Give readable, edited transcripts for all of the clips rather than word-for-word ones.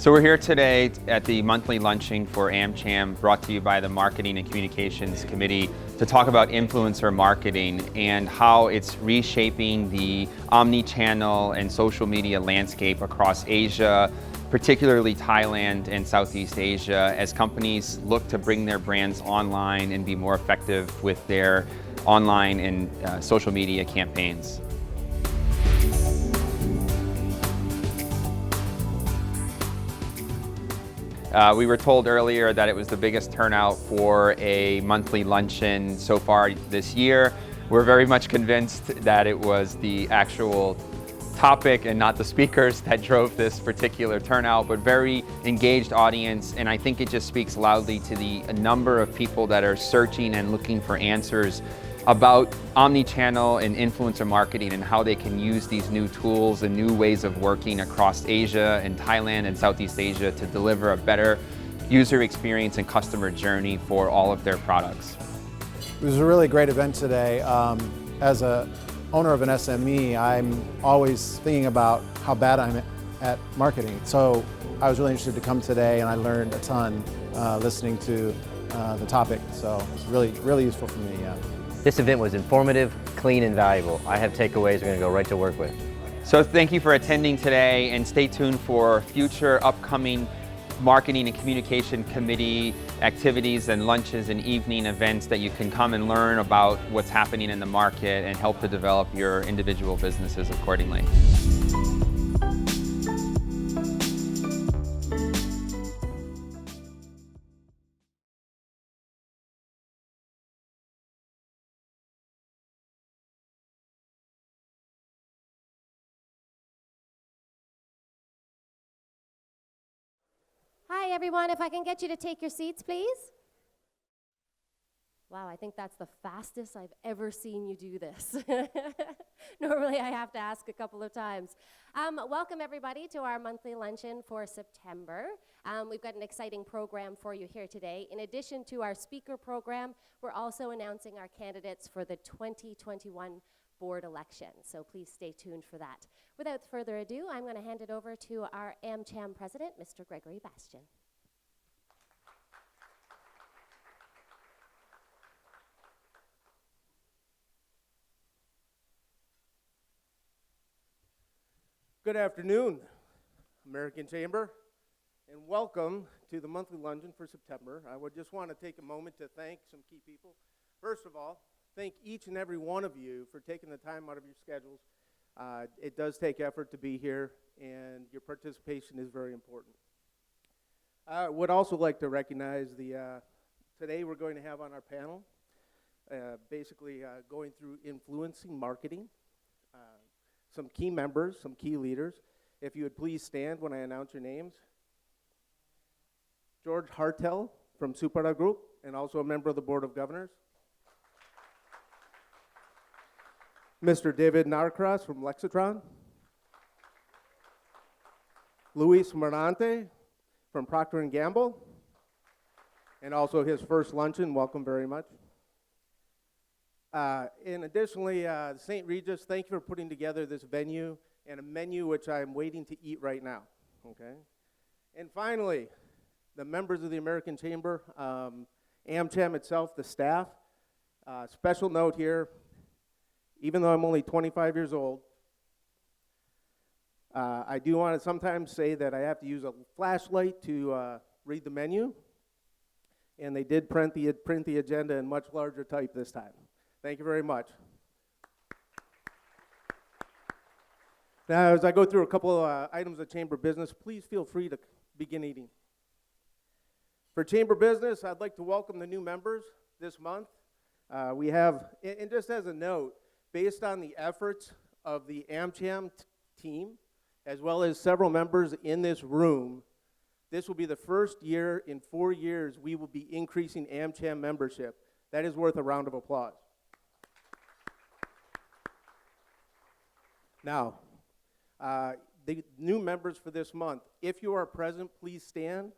So we're here today at the monthly luncheon for AMCHAM, brought to you by the Marketing and Communications Committee, to talk about influencer marketing and how it's reshaping the omni-channel and social media landscape across Asia, particularly Thailand and Southeast Asia, as companies look to bring their brands online and be more effective with their online and social media campaigns. We were told earlier that it was the biggest turnout for a monthly luncheon so far this year. We're very much convinced that it was the actual topic and not the speakers that drove this particular turnout, but very engaged audience, and I think it just speaks loudly to the number of people that are searching and looking for answers about omni-channel and influencer marketing and how they can use these new tools and new ways of working across Asia and Thailand and Southeast Asia to deliver a better user experience and customer journey for all of their products. It was a really great event today. As a owner of an SME, I'm always thinking about how bad I'm at marketing. So I was really interested to come today, and I learned a ton listening to the topic. So it's really useful for me. Yeah. This event was informative, clean, and valuable. I have takeaways we're going to go right to work with. So thank you for attending today, and stay tuned for future upcoming Marketing and Communication Committee activities and lunches and evening events that you can come and learn about what's happening in the market and help to develop your individual businesses accordingly. Hi everyone, if I can get you to take your seats, please. Wow, I think that's the fastest I've ever seen you do this. Normally I have to ask a couple of times. Welcome everybody to our monthly luncheon for September. We've got an exciting program for you here today. In addition to our speaker program, we're also announcing our candidates for the 2021 board election, so please stay tuned for that. Without further ado, I'm going to hand it over to our AMCHAM president, Mr. Gregory Bastian. Good afternoon, American Chamber, and welcome to the monthly luncheon for September. I would just want to take a moment to thank some key people. First of all, thank each and every one of you for taking the time out of your schedules. It does take effort to be here, and your participation is very important. I would also like to recognize today we're going to have on our panel, basically going through influencing marketing, some key members, some key leaders. If you would please stand when I announce your names. George Hartel from Supara Group, and also a member of the Board of Governors. Mr. David Norcross from Lexicon. Louie Morante from Procter and Gamble, and also his first luncheon. Welcome very much. And additionally, St. Regis, thank you for putting together this venue and a menu which I'm waiting to eat right now. Okay. And finally, the members of the American Chamber, AMCHAM itself, the staff. Special note here. Even though I'm only 25 years old, I do want to sometimes say that I have to use a flashlight to read the menu, and they did print the agenda in much larger type this time. Thank you very much. Now, as I go through a couple of items of chamber business, please feel free to begin eating. For chamber business, I'd like to welcome the new members this month. We have, and just as a note, based on the efforts of the AMCHAM team, as well as several members in this room, this will be the first year in 4 years we will be increasing AMCHAM membership. That is worth a round of applause. Now, the new members for this month, if you are present, please stand.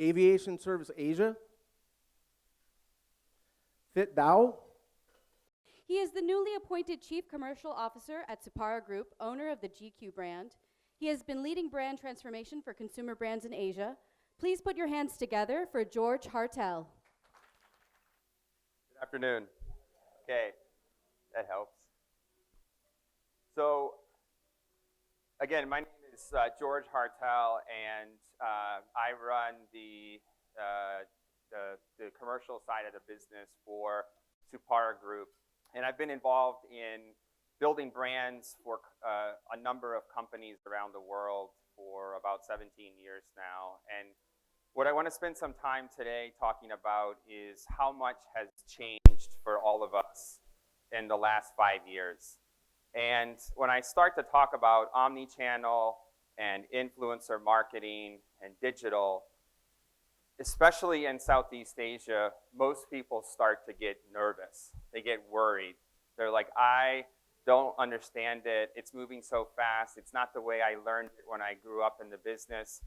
Aviation Service Asia. Fit Dow. He is the newly appointed Chief Commercial Officer at Supara Group, owner of the GQ brand. He has been leading brand transformation for consumer brands in Asia. Please put your hands together for George Hartel. Good afternoon. Okay, that helps. So, again, my name is George Hartel, and I run the commercial side of the business for Supara Group. And I've been involved in building brands for a number of companies around the world for about 17 years now. And what I want to spend some time today talking about is how much has changed for all of us in the last 5 years. And when I start to talk about omni-channel and influencer marketing and digital, especially in Southeast Asia, most people start to get nervous. They get worried. They're like, I don't understand it. It's moving so fast. It's not the way I learned it when I grew up in the business.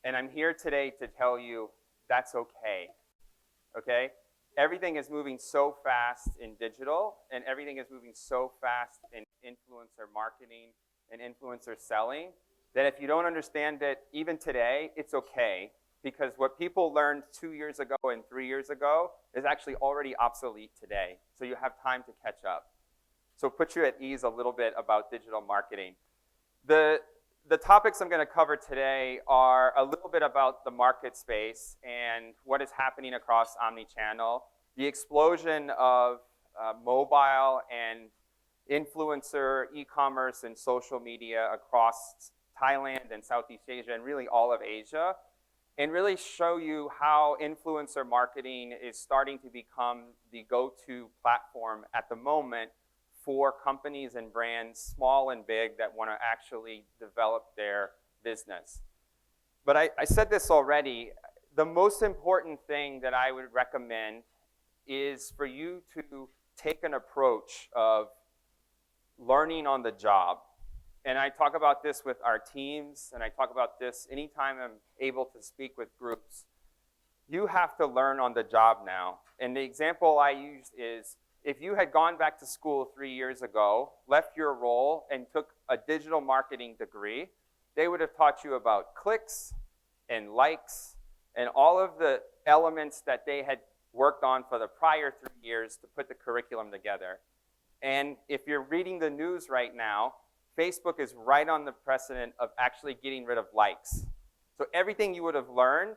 And I'm here today to tell you that's okay, okay? Everything is moving so fast in digital, and everything is moving so fast in influencer marketing and influencer selling, that if you don't understand it, even today, it's okay, because what people learned 2 years ago and 3 years ago is actually already obsolete today. So you have time to catch up. So put you at ease a little bit about digital marketing. The topics I'm going to cover today are a little bit about the market space and what is happening across omni-channel, the explosion of mobile and influencer, e-commerce, and social media across Thailand and Southeast Asia, and really all of Asia, and really show you how influencer marketing is starting to become the go-to platform at the moment for companies and brands, small and big, that want to actually develop their business. But I said this already, the most important thing that I would recommend is for you to take an approach of learning on the job. And I talk about this with our teams, and I talk about this anytime I'm able to speak with groups. You have to learn on the job now. And the example I used is, if you had gone back to school 3 years ago, left your role, and took a digital marketing degree, they would have taught you about clicks and likes and all of the elements that they had worked on for the prior 3 years to put the curriculum together. And if you're reading the news right now, Facebook is right on the precedent of actually getting rid of likes. So everything you would have learned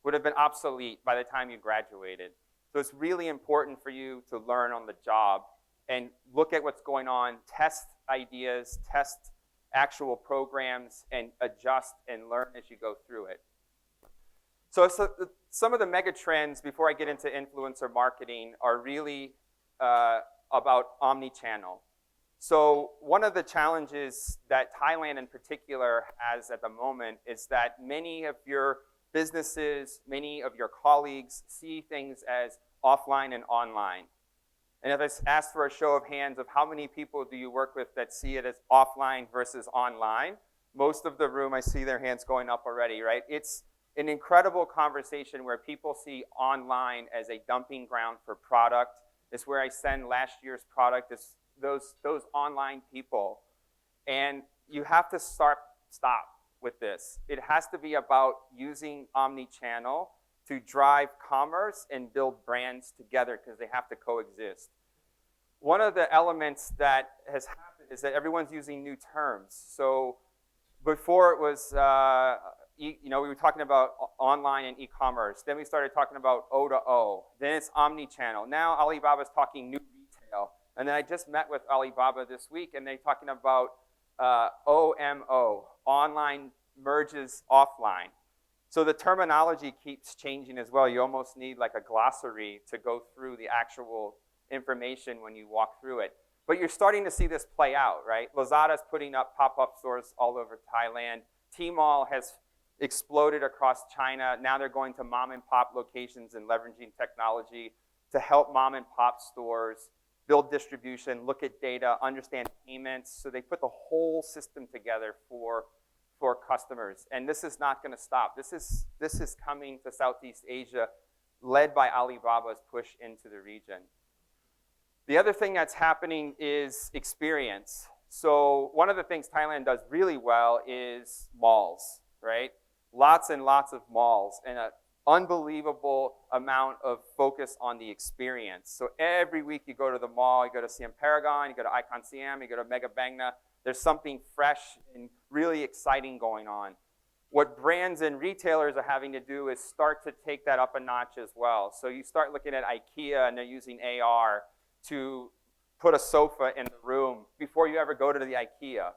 would have been obsolete by the time you graduated. So it's really important for you to learn on the job and look at what's going on, test ideas, test actual programs, and adjust and learn as you go through it. So some of the mega trends before I get into influencer marketing are really about omni-channel. So one of the challenges that Thailand in particular has at the moment is that many of your businesses, many of your colleagues see things as offline and online. And if I ask for a show of hands of how many people do you work with that see it as offline versus online, most of the room, I see their hands going up already, right? It's an incredible conversation where people see online as a dumping ground for product. It's where I send last year's product. It's those online people. And you have to stop with this. It has to be about using omni-channel to drive commerce and build brands together, because they have to coexist. One of the elements that has happened is that everyone's using new terms. So before it was, we were talking about online and e-commerce. Then we started talking about O2O. Then it's omni-channel. Now Alibaba's talking new retail. And then I just met with Alibaba this week, and they're talking about OMO, online merges offline. So the terminology keeps changing as well. You almost need like a glossary to go through the actual information when you walk through it. But you're starting to see this play out, right? Lazada's putting up pop-up stores all over Thailand. Tmall has exploded across China. Now they're going to mom and pop locations and leveraging technology to help mom and pop stores build distribution, look at data, understand payments. So they put the whole system together for customers. And this is not going to stop. This is coming to Southeast Asia, led by Alibaba's push into the region. The other thing that's happening is experience. So one of the things Thailand does really well is malls, right? Lots and lots of malls and an unbelievable amount of focus on the experience. So every week you go to the mall, you go to Siam Paragon, you go to Icon Siam, you go to Mega Bangna, there's something fresh and really exciting going on. What brands and retailers are having to do is start to take that up a notch as well. So you start looking at IKEA and they're using AR to put a sofa in the room before you ever go to the IKEA.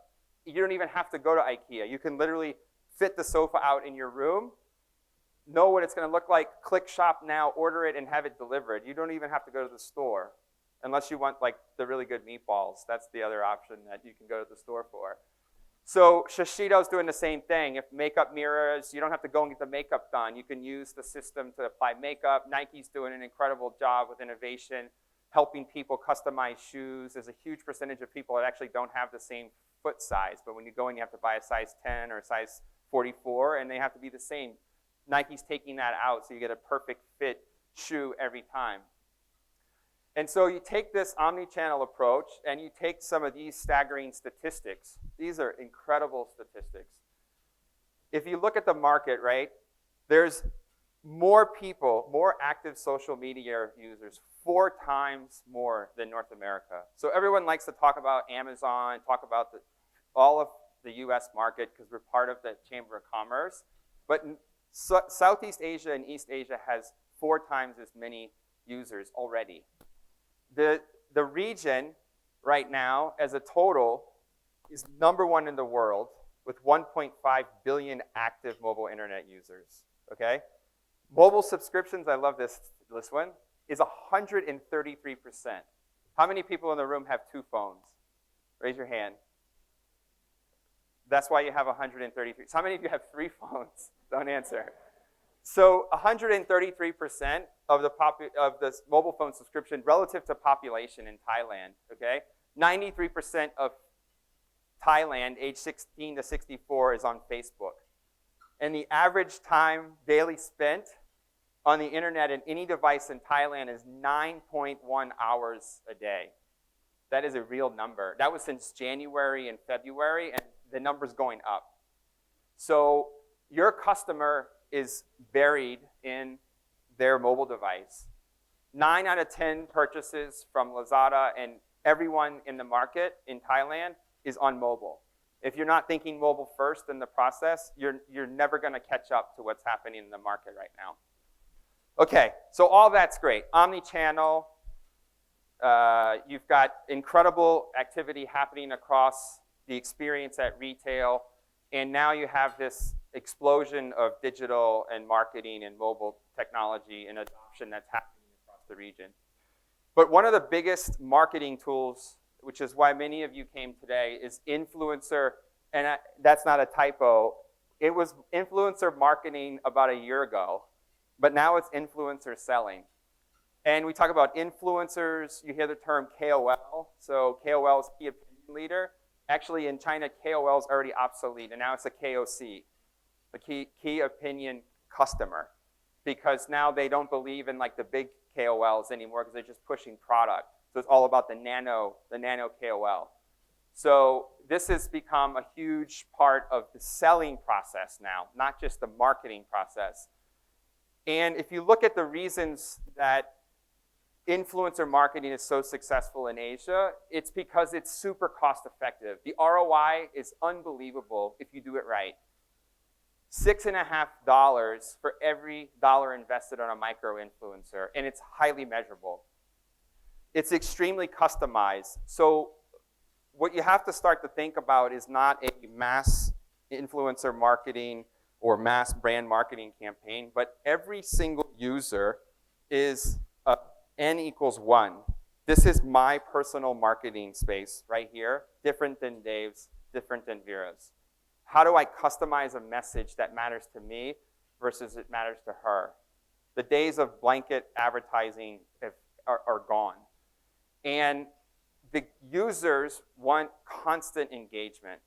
You don't even have to go to IKEA. You can literally fit the sofa out in your room, know what it's going to look like, click shop now, order it, and have it delivered. You don't even have to go to the store unless you want like the really good meatballs. That's the other option that you can go to the store for. So Shiseido's doing the same thing. If makeup mirrors, you don't have to go and get the makeup done. You can use the system to apply makeup. Nike's doing an incredible job with innovation, helping people customize shoes. There's a huge percentage of people that actually don't have the same foot size, but when you go in, you have to buy a size 10 or a size 44, and they have to be the same. Nike's taking that out, so you get a perfect fit shoe every time. And so you take this omni-channel approach, and you take some of these staggering statistics. These are incredible statistics. If you look at the market, right, there's more people, more active social media users, 4 times more than North America. So everyone likes to talk about Amazon, talk about all of the US market because we're part of the Chamber of Commerce. But Southeast Asia and East Asia has 4 times as many users already. The region right now as a total is #1 in the world with 1.5 billion active mobile internet users, okay? Mobile subscriptions, I love this one, is 133%. How many people in the room have 2 phones? Raise your hand. That's why you have 133. So how many of you have 3 phones? Don't answer. So 133% of the mobile phone subscription relative to population in Thailand, okay? 93% of Thailand, age 16 to 64, is on Facebook. And the average time daily spent on the internet in any device in Thailand is 9.1 hours a day. That is a real number. That was since January and February, and the number's going up. So your customer is buried in their mobile device. 9 out of 10 purchases from Lazada and everyone in the market in Thailand is on mobile. If you're not thinking mobile first in the process, you're never going to catch up to what's happening in the market right now. Okay, so all that's great. Omni-channel, you've got incredible activity happening across the experience at retail, and now you have this explosion of digital and marketing and mobile technology and adoption that's happening across the region. But one of the biggest marketing tools, which is why many of you came today, is influencer, and that's not a typo. It was influencer marketing about a year ago, but now it's influencer selling. And we talk about influencers, you hear the term KOL, so KOL is key opinion leader. Actually in China, KOL is already obsolete, and now it's a KOC, the key opinion customer, because now they don't believe in like the big KOLs anymore because they're just pushing product. So it's all about the nano KOL. So this has become a huge part of the selling process now, not just the marketing process. And if you look at the reasons that influencer marketing is so successful in Asia, it's because it's super cost effective. The ROI is unbelievable if you do it right. $6.50 for every dollar invested on a micro influencer, and it's highly measurable. It's extremely customized. So what you have to start to think about is not a mass influencer marketing or mass brand marketing campaign, but every single user is N equals 1. This is my personal marketing space right here, different than Dave's, different than Vera's. How do I customize a message that matters to me versus it matters to her? The days of blanket advertising are gone. And the users want constant engagement.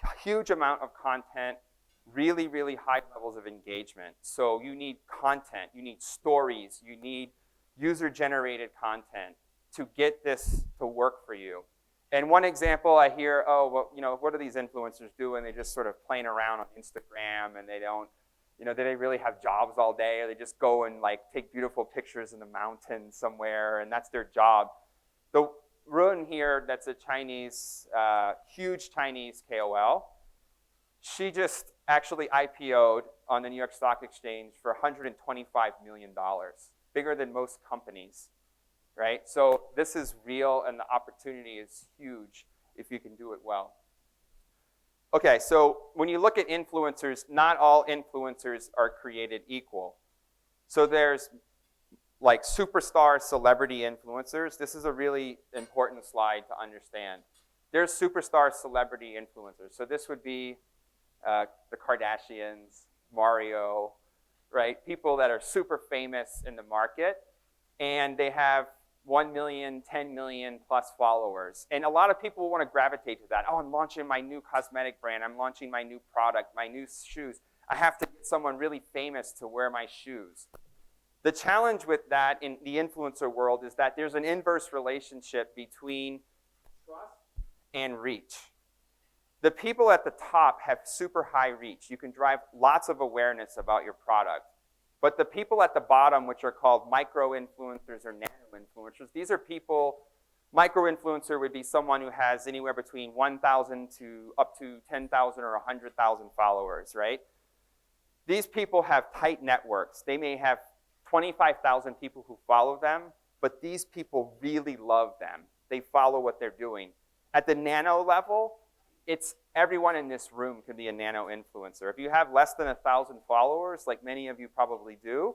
A huge amount of content, really, really high levels of engagement. So you need content, you need stories, you need user-generated content to get this to work for you. And one example I hear, oh, well, what do these influencers do? And they just sort of playing around on Instagram, and they don't, do they really have jobs all day? Or they just go and like take beautiful pictures in the mountains somewhere, and that's their job. The Run here, that's a Chinese, huge Chinese KOL. She just actually IPO'd on the New York Stock Exchange for $125 million, bigger than most companies, right? So this is real, and the opportunity is huge if you can do it well. Okay, so when you look at influencers, not all influencers are created equal. So there's like superstar celebrity influencers. This is a really important slide to understand. There's superstar celebrity influencers. So this would be the Kardashians, Mario, right? People that are super famous in the market, and they have 1 million, 10 million plus followers. And a lot of people want to gravitate to that. Oh, I'm launching my new cosmetic brand. I'm launching my new product, my new shoes. I have to get someone really famous to wear my shoes. The challenge with that in the influencer world is that there's an inverse relationship between trust and reach. The people at the top have super high reach. You can drive lots of awareness about your product. But the people at the bottom, which are called micro-influencers or nano-influencers, these are people, micro-influencer would be someone who has anywhere between 1,000 to up to 10,000 or 100,000 followers, right? These people have tight networks. They may have 25,000 people who follow them, but these people really love them. They follow what they're doing. At the nano level, it's everyone in this room can be a nano influencer. If you have less than 1,000 followers, like many of you probably do,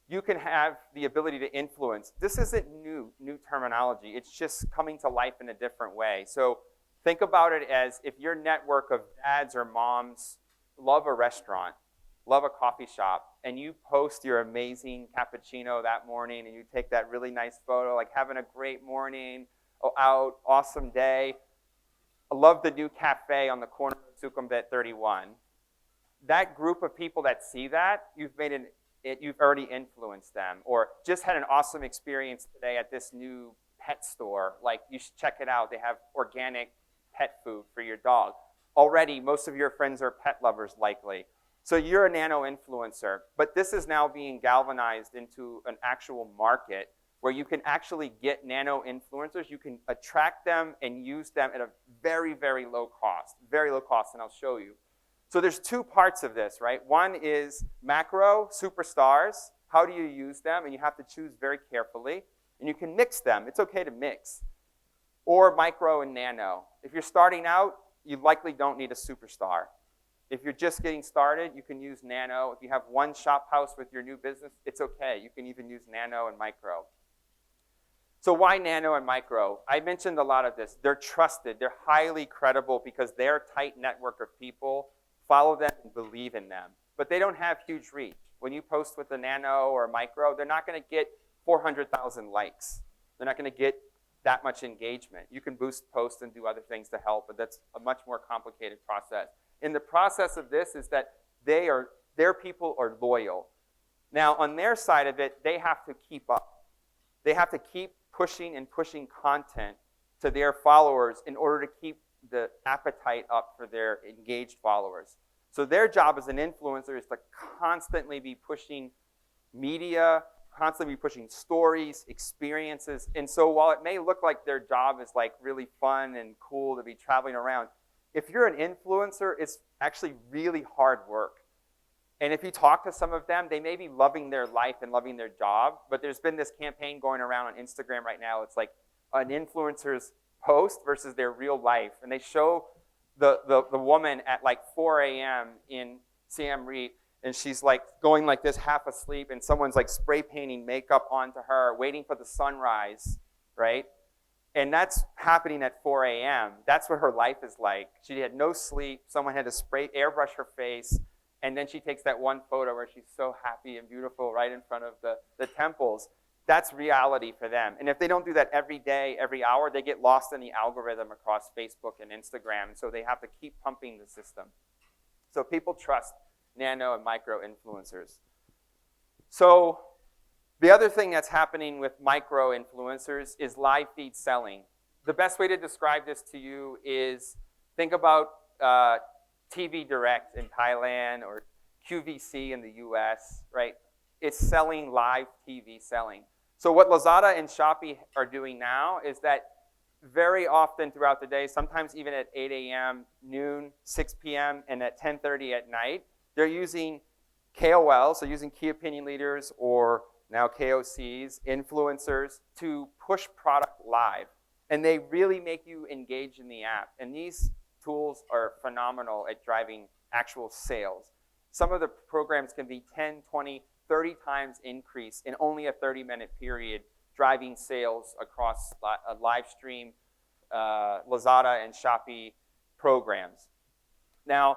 you can have the ability to influence. This isn't new terminology. It's just coming to life in a different way. So think about it as if your network of dads or moms love a restaurant, love a coffee shop, and you post your amazing cappuccino that morning, and you take that really nice photo, like having a great morning, out, awesome day. I love the new cafe on the corner of Sukhumvit 31. That group of people that see that, you've already influenced them. Or just had an awesome experience today at this new pet store. Like, you should check it out. They have organic pet food for your dog. Already, most of your friends are pet lovers, likely. So you're a nano influencer, but this is now being galvanized into an actual market where you can actually get nano influencers. You can attract them and use them at a very, very low cost, and I'll show you. So there's two parts of this, right? One is macro, superstars. How do you use them? And you have to choose very carefully. And you can mix them. It's okay to mix. Or micro and nano. If you're starting out, you likely don't need a superstar. If you're just getting started, you can use nano. If you have one shop house with your new business, it's okay. You can even use nano and micro. So why nano and micro? I mentioned a lot of this. They're trusted. They're highly credible because their tight network of people follow them and believe in them. But they don't have huge reach. When you post with a nano or a micro, they're not going to get 400,000 likes. They're not going to get that much engagement. You can boost posts and do other things to help, but that's a much more complicated process. And the process of this is that their people are loyal. Now, on their side of it, they have to keep up. They have to keep pushing and pushing content to their followers in order to keep the appetite up for their engaged followers. So their job as an influencer is to constantly be pushing media, constantly be pushing stories, experiences. And so while it may look like their job is like really fun and cool to be traveling around, if you're an influencer, it's actually really hard work. And if you talk to some of them, they may be loving their life and loving their job, but there's been this campaign going around on Instagram right now. It's like an influencer's post versus their real life. And they show the woman at like 4 a.m. in Siem Reap, and she's like going like this, half asleep, and someone's like spray painting makeup onto her, waiting for the sunrise, right? And that's happening at 4 a.m. That's what her life is like. She had no sleep. Someone had to airbrush her face. And then she takes that one photo where she's so happy and beautiful right in front of the temples. That's reality for them. And if they don't do that every day, every hour, they get lost in the algorithm across Facebook and Instagram. And so they have to keep pumping the system. So people trust nano and micro influencers. So the other thing that's happening with micro influencers is live feed selling. the best way to describe this to you is think about TV Direct in Thailand or QVC in the US, right? It's selling live TV selling. So what Lazada and Shopee are doing now is that very often throughout the day, sometimes even at 8 a.m., noon, 6 p.m., and at 10:30 at night, they're using KOLs, so using key opinion leaders or now KOCs, influencers, to push product live. And they really make you engage in the app. And these tools are phenomenal at driving actual sales. Some of the programs can be 10, 20, 30 times increase in only a 30-minute period, driving sales across a live stream Lazada and Shopee programs. Now,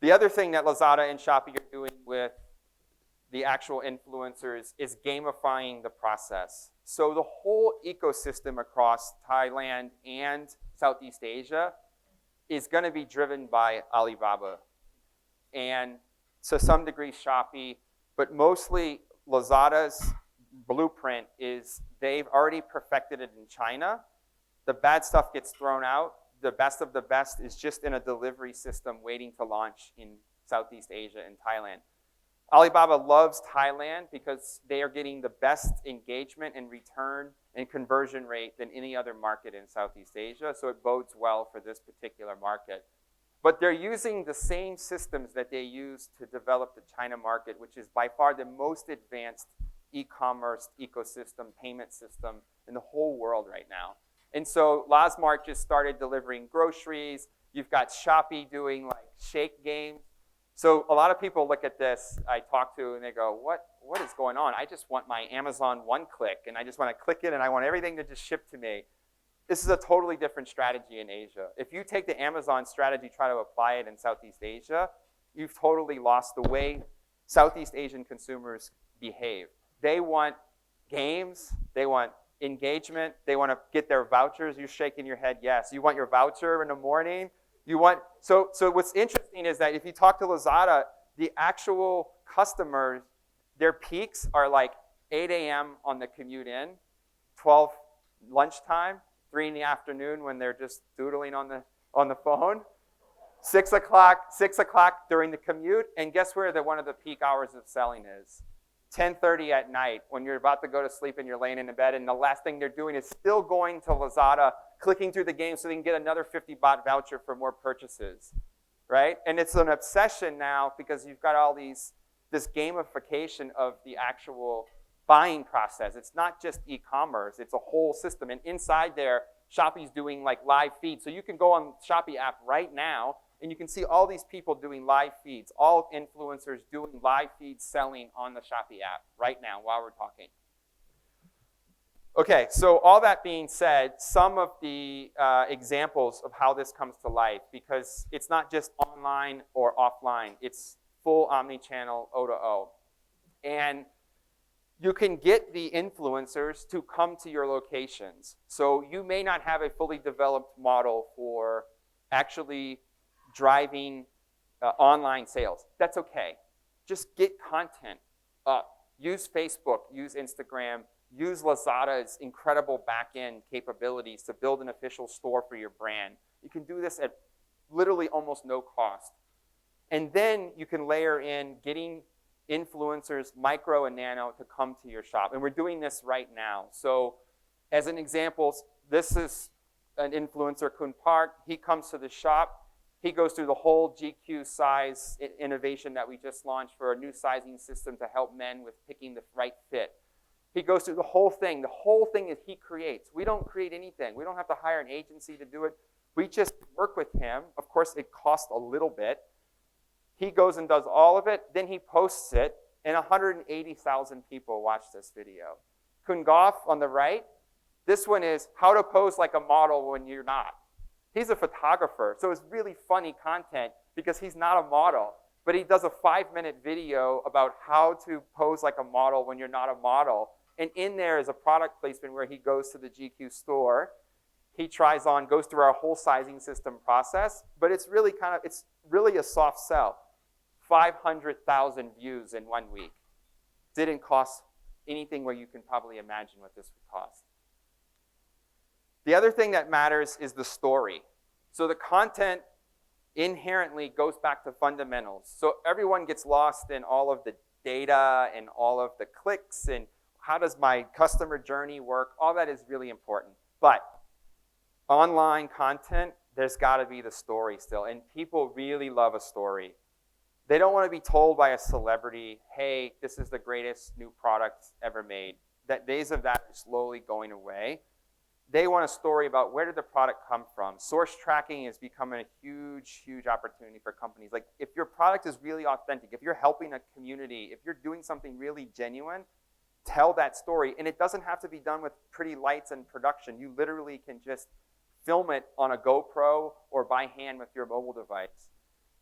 the other thing that Lazada and Shopee are doing with the actual influencers is gamifying the process. So the whole ecosystem across Thailand and Southeast Asia is going to be driven by Alibaba. And to some degree Shopee, but mostly Lazada's blueprint is they've already perfected it in China. The bad stuff gets thrown out. The best of the best is just in a delivery system waiting to launch in Southeast Asia and Thailand. Alibaba loves Thailand because they are getting the best engagement and return and conversion rate than any other market in Southeast Asia, so it bodes well for this particular market. But they're using the same systems that they use to develop the China market, which is by far the most advanced e-commerce ecosystem, payment system in the whole world right now. And so Lazmart just started delivering groceries. You've got Shopee doing like shake games. So a lot of people look at this, I talk to, and they go, what is going on? I just want my Amazon one-click, and I just want to click it, and I want everything to just ship to me. This is a totally different strategy in Asia. If you take the Amazon strategy, try to apply it in Southeast Asia, you've totally lost the way Southeast Asian consumers behave. They want games, they want engagement, they want to get their vouchers. You're shaking your head, yes. You want your voucher in the morning. You want, so what's interesting is that if you talk to Lazada, the actual customers, their peaks are like 8 a.m. on the commute in, 12 lunchtime, 3 in the afternoon when they're just doodling on the phone, 6 o'clock during the commute, and guess where one of the peak hours of selling is? 10:30 at night when you're about to go to sleep and you're laying in bed, and the last thing they're doing is still going to Lazada, clicking through the game so they can get another 50 baht voucher for more purchases, right? And it's an obsession now because you've got all this gamification of the actual buying process. It's not just e-commerce, it's a whole system. And inside there, Shopee's doing like live feeds. So you can go on Shopee app right now and you can see all these people doing live feeds, all influencers doing live feeds selling on the Shopee app right now while we're talking. Okay, so all that being said, some of the examples of how this comes to life, because it's not just online or offline, it's full omni-channel O2O. And you can get the influencers to come to your locations. So you may not have a fully developed model for actually driving online sales. That's okay. Just get content up. Use Facebook, use Instagram, use Lazada's incredible back-end capabilities to build an official store for your brand. You can do this at literally almost no cost. And then you can layer in getting influencers, Micro and Nano, to come to your shop. And we're doing this right now. So as an example, this is an influencer, Kun Park. He comes to the shop. He goes through the whole GQ size innovation that we just launched for a new sizing system to help men with picking the right fit. He goes through the whole thing. The whole thing is he creates. We don't create anything. We don't have to hire an agency to do it. We just work with him. Of course, it costs a little bit. He goes and does all of it. Then he posts it, and 180,000 people watch this video. Kun Goff on the right, this one is how to pose like a model when you're not. He's a photographer, so it's really funny content because he's not a model, but he does a 5-minute video about how to pose like a model when you're not a model. And in there is a product placement where he goes to the GQ store, he tries on, goes through our whole sizing system process, but it's really a soft sell. 500,000 views in 1 week. Didn't cost anything where you can probably imagine what this would cost. The other thing that matters is the story. So the content inherently goes back to fundamentals. So everyone gets lost in all of the data and all of the clicks and how does my customer journey work? All that is really important. But online content, there's got to be the story still. And people really love a story. They don't want to be told by a celebrity, hey, this is the greatest new product ever made. That days of that are slowly going away. They want a story about where did the product come from. Source tracking is becoming a huge, huge opportunity for companies. Like if your product is really authentic, if you're helping a community, if you're doing something really genuine, tell that story. And it doesn't have to be done with pretty lights and production. You literally can just film it on a GoPro or by hand with your mobile device.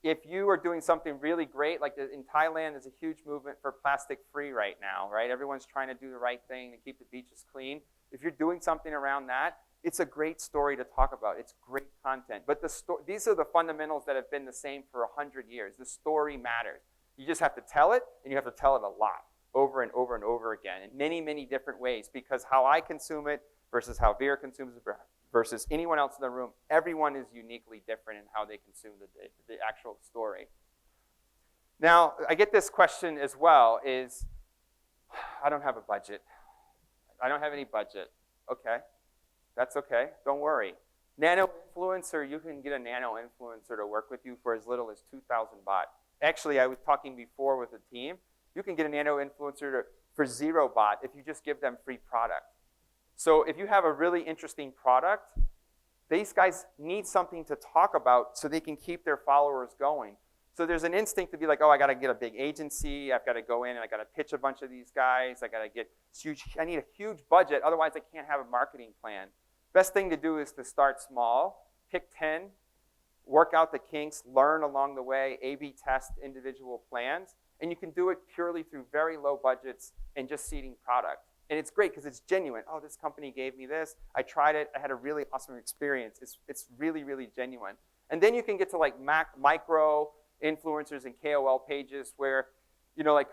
If you are doing something really great, like in Thailand, there's a huge movement for plastic-free right now, right? Everyone's trying to do the right thing to keep the beaches clean. If you're doing something around that, it's a great story to talk about. It's great content. But these are the fundamentals that have been the same for 100 years. The story matters. You just have to tell it, and you have to tell it a lot, over and over and over again, in many, many different ways, because how I consume it versus how Vera consumes it versus anyone else in the room, everyone is uniquely different in how they consume the actual story. Now, I get this question as well is, I don't have a budget. I don't have any budget. Okay, that's okay, don't worry. Nano influencer, you can get a nano influencer to work with you for as little as 2,000 baht. Actually, I was talking before with a team, you can get a nano influencer for 0 baht if you just give them free product. So if you have a really interesting product, these guys need something to talk about so they can keep their followers going. So there's an instinct to be like, oh, I got to get a big agency. I've got to go in and I got to pitch a bunch of these guys. I need a huge budget. Otherwise, I can't have a marketing plan. Best thing to do is to start small, pick 10, work out the kinks, learn along the way, A/B test individual plans. And you can do it purely through very low budgets and just seeding product. And it's great because it's genuine. Oh, this company gave me this. I tried it. I had a really awesome experience. It's really, really genuine. And then you can get to like micro influencers and KOL pages where, you know, like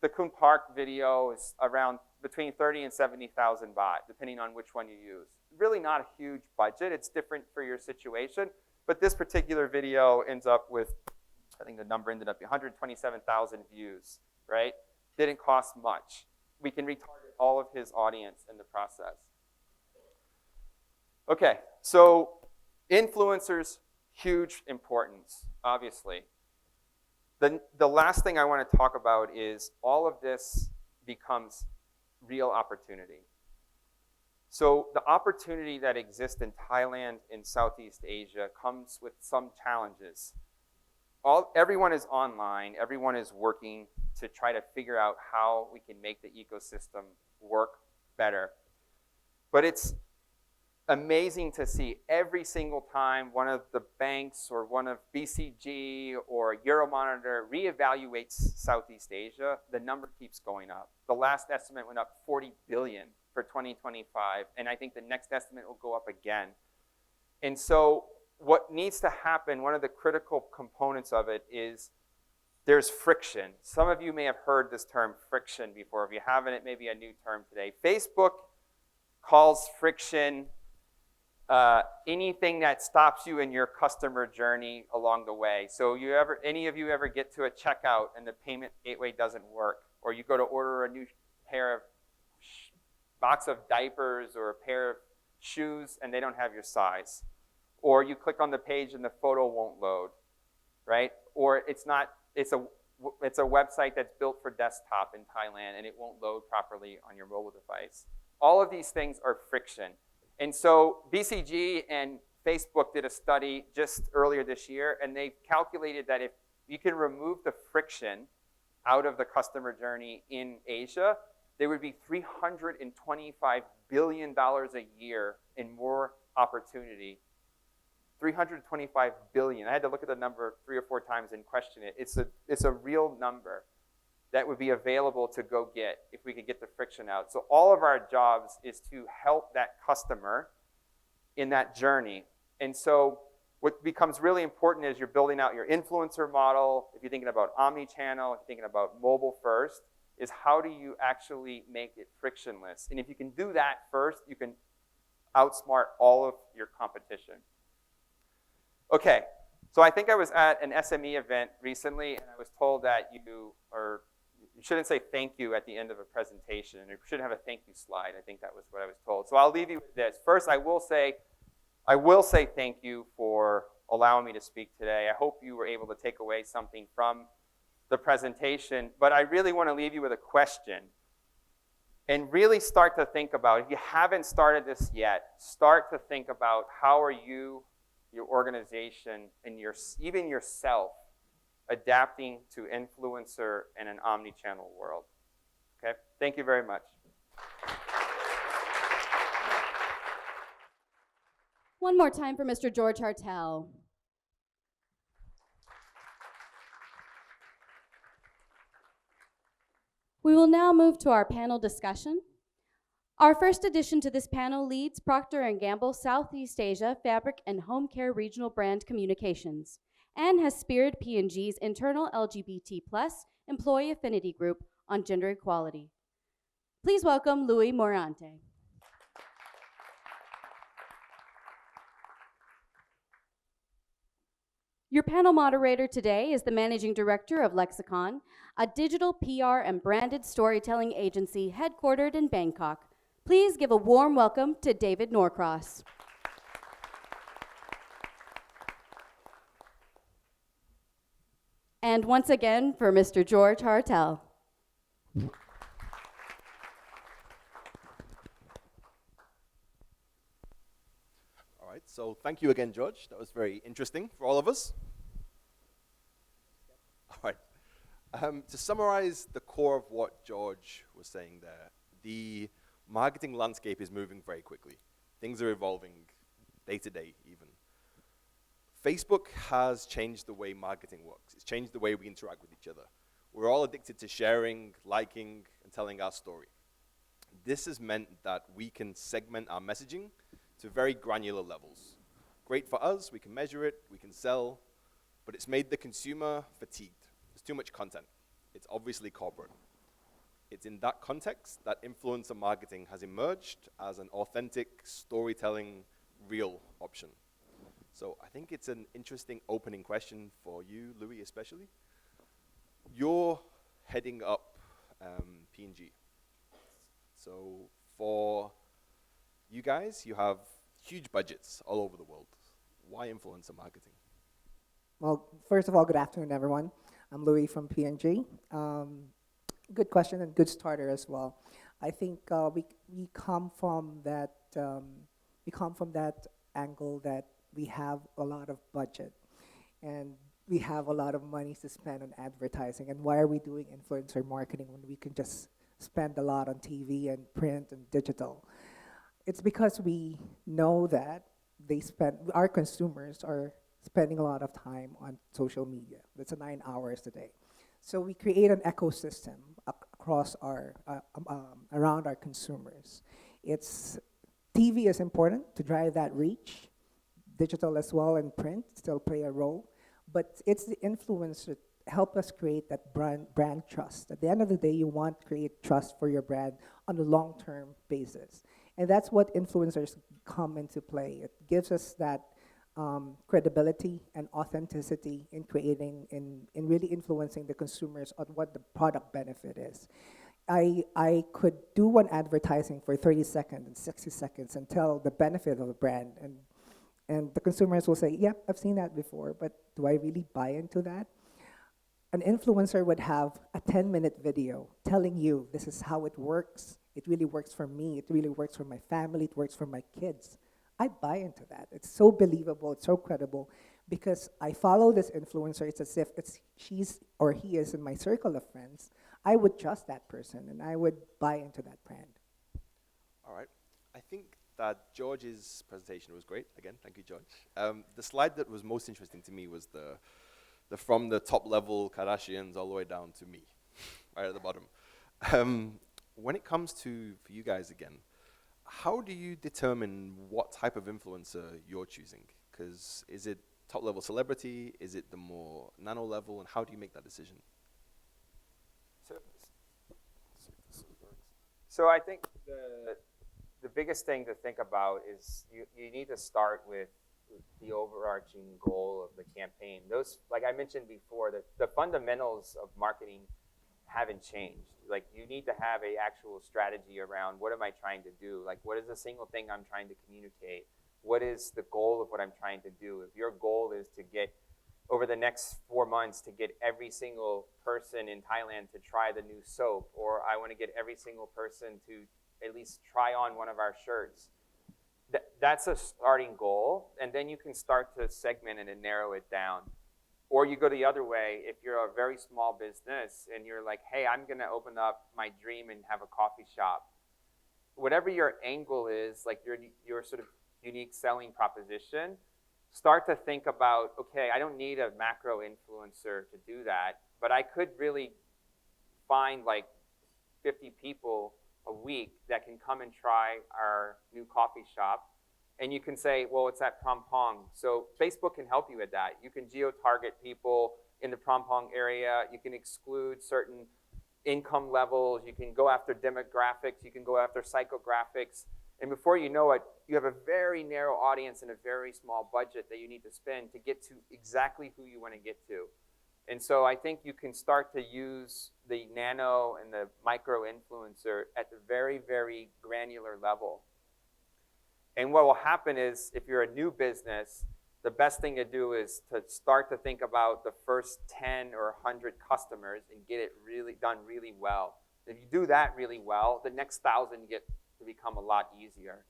the Kun Park video is around between 30 and 70,000 baht, depending on which one you use. Really not a huge budget. It's different for your situation. But this particular video ends up with, I think the number ended up 127,000 views, right? Didn't cost much. We can retarget all of his audience in the process. Okay, so influencers, huge importance, obviously. The last thing I want to talk about is all of this becomes real opportunity. So the opportunity that exists in Thailand and Southeast Asia comes with some challenges. Everyone is online. Everyone is working to try to figure out how we can make the ecosystem work better. But it's amazing to see every single time one of the banks or one of BCG or Euromonitor reevaluates Southeast Asia, the number keeps going up. The last estimate went up 40 billion for 2025, and I think the next estimate will go up again. And so what needs to happen, one of the critical components of it is there's friction. Some of you may have heard this term friction before. If you haven't, it may be a new term today. Facebook calls friction anything that stops you in your customer journey along the way. So any of you ever get to a checkout and the payment gateway doesn't work, or you go to order a new pair of box of diapers or a pair of shoes and they don't have your size, or you click on the page and the photo won't load, right? Or it's a website that's built for desktop in Thailand and it won't load properly on your mobile device. All of these things are friction. And so BCG and Facebook did a study just earlier this year, and they calculated that if you can remove the friction out of the customer journey in Asia, there would be $325 billion a year in more opportunity. 325 billion. I had to look at the number 3 or 4 times and question it. It's a real number that would be available to go get if we could get the friction out. So all of our jobs is to help that customer in that journey. And so what becomes really important is you're building out your influencer model. If you're thinking about omni-channel, if you're thinking about mobile first, is how do you actually make it frictionless? And if you can do that first, you can outsmart all of your competition. Okay, so I think I was at an SME event recently, and I was told that you shouldn't say thank you at the end of a presentation. You should have a thank you slide. I think that was what I was told. So I'll leave you with this. First, I will say thank you for allowing me to speak today. I hope you were able to take away something from the presentation, but I really want to leave you with a question and really start to think about, if you haven't started this yet, start to think about how are you, your organization, and even yourself adapting to influencer in an omni-channel world. Okay? Thank you very much. One more time for Mr. George Hartel. We will now move to our panel discussion. Our first addition to this panel leads Procter and Gamble Southeast Asia Fabric and Home Care Regional Brand Communications and has spearheaded P&G's internal LGBT+ employee affinity group on gender equality. Please welcome Louie Morante. Your panel moderator today is the Managing Director of Lexicon, a digital PR and branded storytelling agency headquartered in Bangkok. Please give a warm welcome to David Norcross. And once again for Mr. George Hartel. All right, so thank you again, George. That was very interesting for all of us. All right. To summarize the core of what George was saying there, the marketing landscape is moving very quickly. Things are evolving day to day even. Facebook has changed the way marketing works. It's changed the way we interact with each other. We're all addicted to sharing, liking, and telling our story. This has meant that we can segment our messaging to very granular levels. Great for us, we can measure it, we can sell, but it's made the consumer fatigued. There's too much content. It's obviously corporate. It's in that context that influencer marketing has emerged as an authentic, storytelling, real option. So I think it's an interesting opening question for you, Louie, especially. You're heading up P&G. So for you guys, you have huge budgets all over the world. Why influencer marketing? Well, first of all, good afternoon, everyone. I'm Louie from P&G. Good question and good starter as well. I think we come from that angle that we have a lot of budget and we have a lot of money to spend on advertising. And why are we doing influencer marketing when we can just spend a lot on TV and print and digital? It's because we know that our consumers are spending a lot of time on social media. That's 9 hours a day. So we create an ecosystem across around our consumers. TV is important to drive that reach. Digital as well and print still play a role, but it's the influencers that help us create that brand trust. At the end of the day, you want to create trust for your brand on a long-term basis. And that's what influencers come into play. It gives us that credibility and authenticity in creating, in really influencing the consumers on what the product benefit is. I could do one advertising for 30 seconds and 60 seconds and tell the benefit of a brand, and the consumers will say, yep, I've seen that before, but do I really buy into that? An influencer would have a 10-minute video telling you this is how it works. It really works for me. It really works for my family. It works for my kids. I'd buy into that. It's so believable. It's so credible because I follow this influencer. It's as if she's or he is in my circle of friends. I would trust that person and I would buy into that brand. All right. I think that George's presentation was great. Again, thank you, George. The slide that was most interesting to me was the from the top level Kardashians all the way down to me, right at the bottom. When it comes to, for you guys again, how do you determine what type of influencer you're choosing? Because is it top level celebrity? Is it the more nano level? And how do you make that decision? So I think the biggest thing to think about is you need to start with the overarching goal of the campaign. Those, like I mentioned before, the fundamentals of marketing haven't changed. Like, you need to have a actual strategy around what am I trying to do? Like, what is the single thing I'm trying to communicate? What is the goal of what I'm trying to do? If your goal is to get, over the next 4 months, to get every single person in Thailand to try the new soap, or I want to get every single person to at least try on one of our shirts, that's a starting goal, and then you can start to segment it and narrow it down. Or you go the other way, if you're a very small business and you're like, hey, I'm going to open up my dream and have a coffee shop. Whatever your angle is, like your sort of unique selling proposition, start to think about, okay, I don't need a macro influencer to do that, but I could really find like 50 people a week that can come and try our new coffee shop. And you can say, well, it's at Prompong. So Facebook can help you with that. You can geo-target people in the Prompong area. You can exclude certain income levels. You can go after demographics. You can go after psychographics. And before you know it, you have a very narrow audience and a very small budget that you need to spend to get to exactly who you want to get to. And so I think you can start to use the nano and the micro influencer at the very, very granular level. And what will happen is, if you're a new business, the best thing to do is to start to think about the first 10 or 100 customers and get it really done really well. If you do that really well, the next 1,000 get to become a lot easier.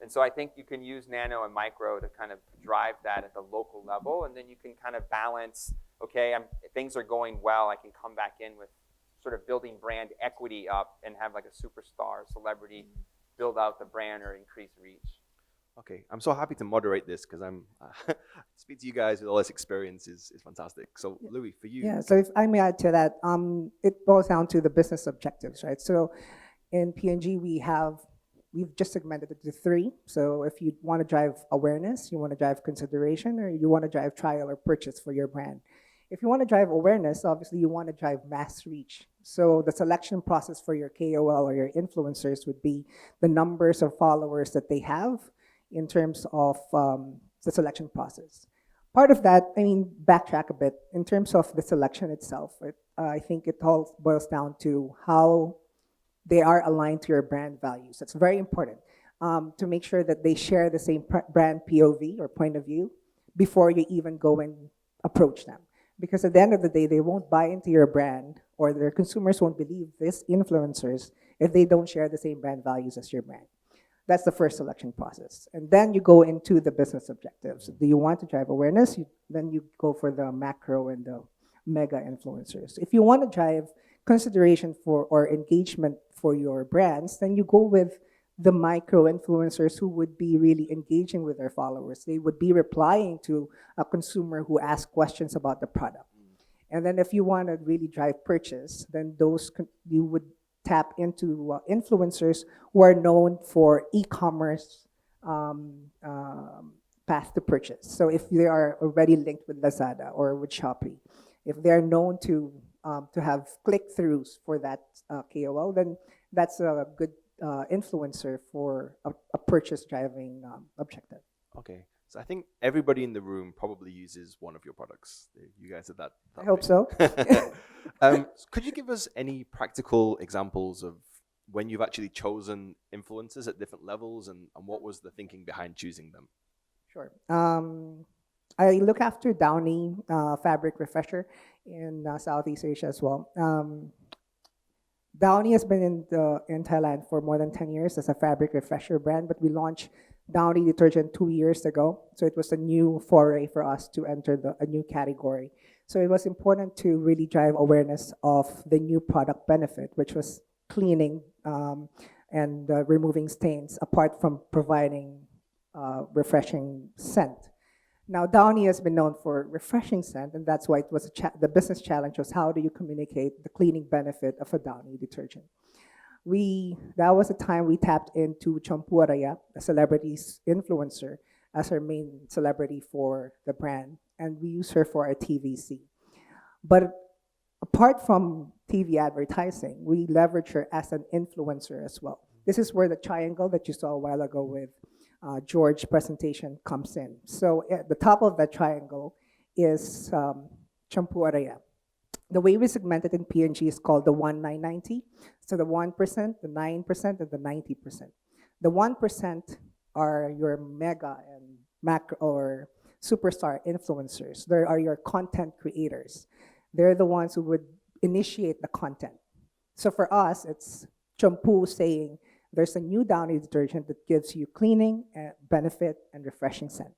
And so I think you can use nano and micro to kind of drive that at the local level, and then you can kind of balance, okay, things are going well, I can come back in with sort of building brand equity up and have like a superstar celebrity build out the brand or increase reach. Okay, I'm so happy to moderate this because I'm speak to you guys with all this experience is fantastic. So Louie, for you. Yeah, so if I may add to that, it boils down to the business objectives, right? So in P&G, we've just segmented it to 3. So if you want to drive awareness, you want to drive consideration, or you want to drive trial or purchase for your brand. If you want to drive awareness, obviously you want to drive mass reach. So the selection process for your KOL or your influencers would be the numbers of followers that they have in terms of the selection process. Part of that, backtrack a bit, in terms of the selection itself, I think it all boils down to how they are aligned to your brand values. That's very important, to make sure that they share the same brand POV or point of view before you even go and approach them. Because at the end of the day, they won't buy into your brand, or their consumers won't believe these influencers if they don't share the same brand values as your brand. That's the first selection process. And then you go into the business objectives. Do you want to drive awareness? Then you go for the macro and the mega influencers. If you want to drive consideration for or engagement for your brands, then you go with the micro influencers who would be really engaging with their followers. They would be replying to a consumer who asks questions about the product. And then if you want to really drive purchase, then you would tap into influencers who are known for e-commerce path to purchase. So if they are already linked with Lazada or with Shopee, if they're known to have click-throughs for that KOL, then that's a good influencer for a purchase-driving objective. Okay, so I think everybody in the room probably uses one of your products. You guys are that I hope so. Could you give us any practical examples of when you've actually chosen influencers at different levels, and what was the thinking behind choosing them? Sure. I look after Downy fabric refresher in Southeast Asia as well. Downy has been in Thailand for more than 10 years as a fabric refresher brand, but we launched Downy detergent 2 years ago. So it was a new foray for us to enter a new category. So it was important to really drive awareness of the new product benefit, which was cleaning and removing stains, apart from providing refreshing scent. Now, Downy has been known for refreshing scent, and that's why it was the business challenge was how do you communicate the cleaning benefit of a Downy detergent. That was the time we tapped into Champuaraya, a celebrity's influencer, as our main celebrity for the brand, and we use her for our TVC. But apart from TV advertising, we leverage her as an influencer as well. this is where the triangle that you saw a while ago with George's presentation comes in. So at the top of that triangle is Champu Araya. The way we segment it in P&G is called the 1-9-90. So the 1%, the 9%, and the 90%. The 1% are your mega and macro or superstar influencers. They are your content creators. They're the ones who would initiate the content. So for us, it's Champu saying there's a new Downy detergent that gives you cleaning, benefit, and refreshing scent.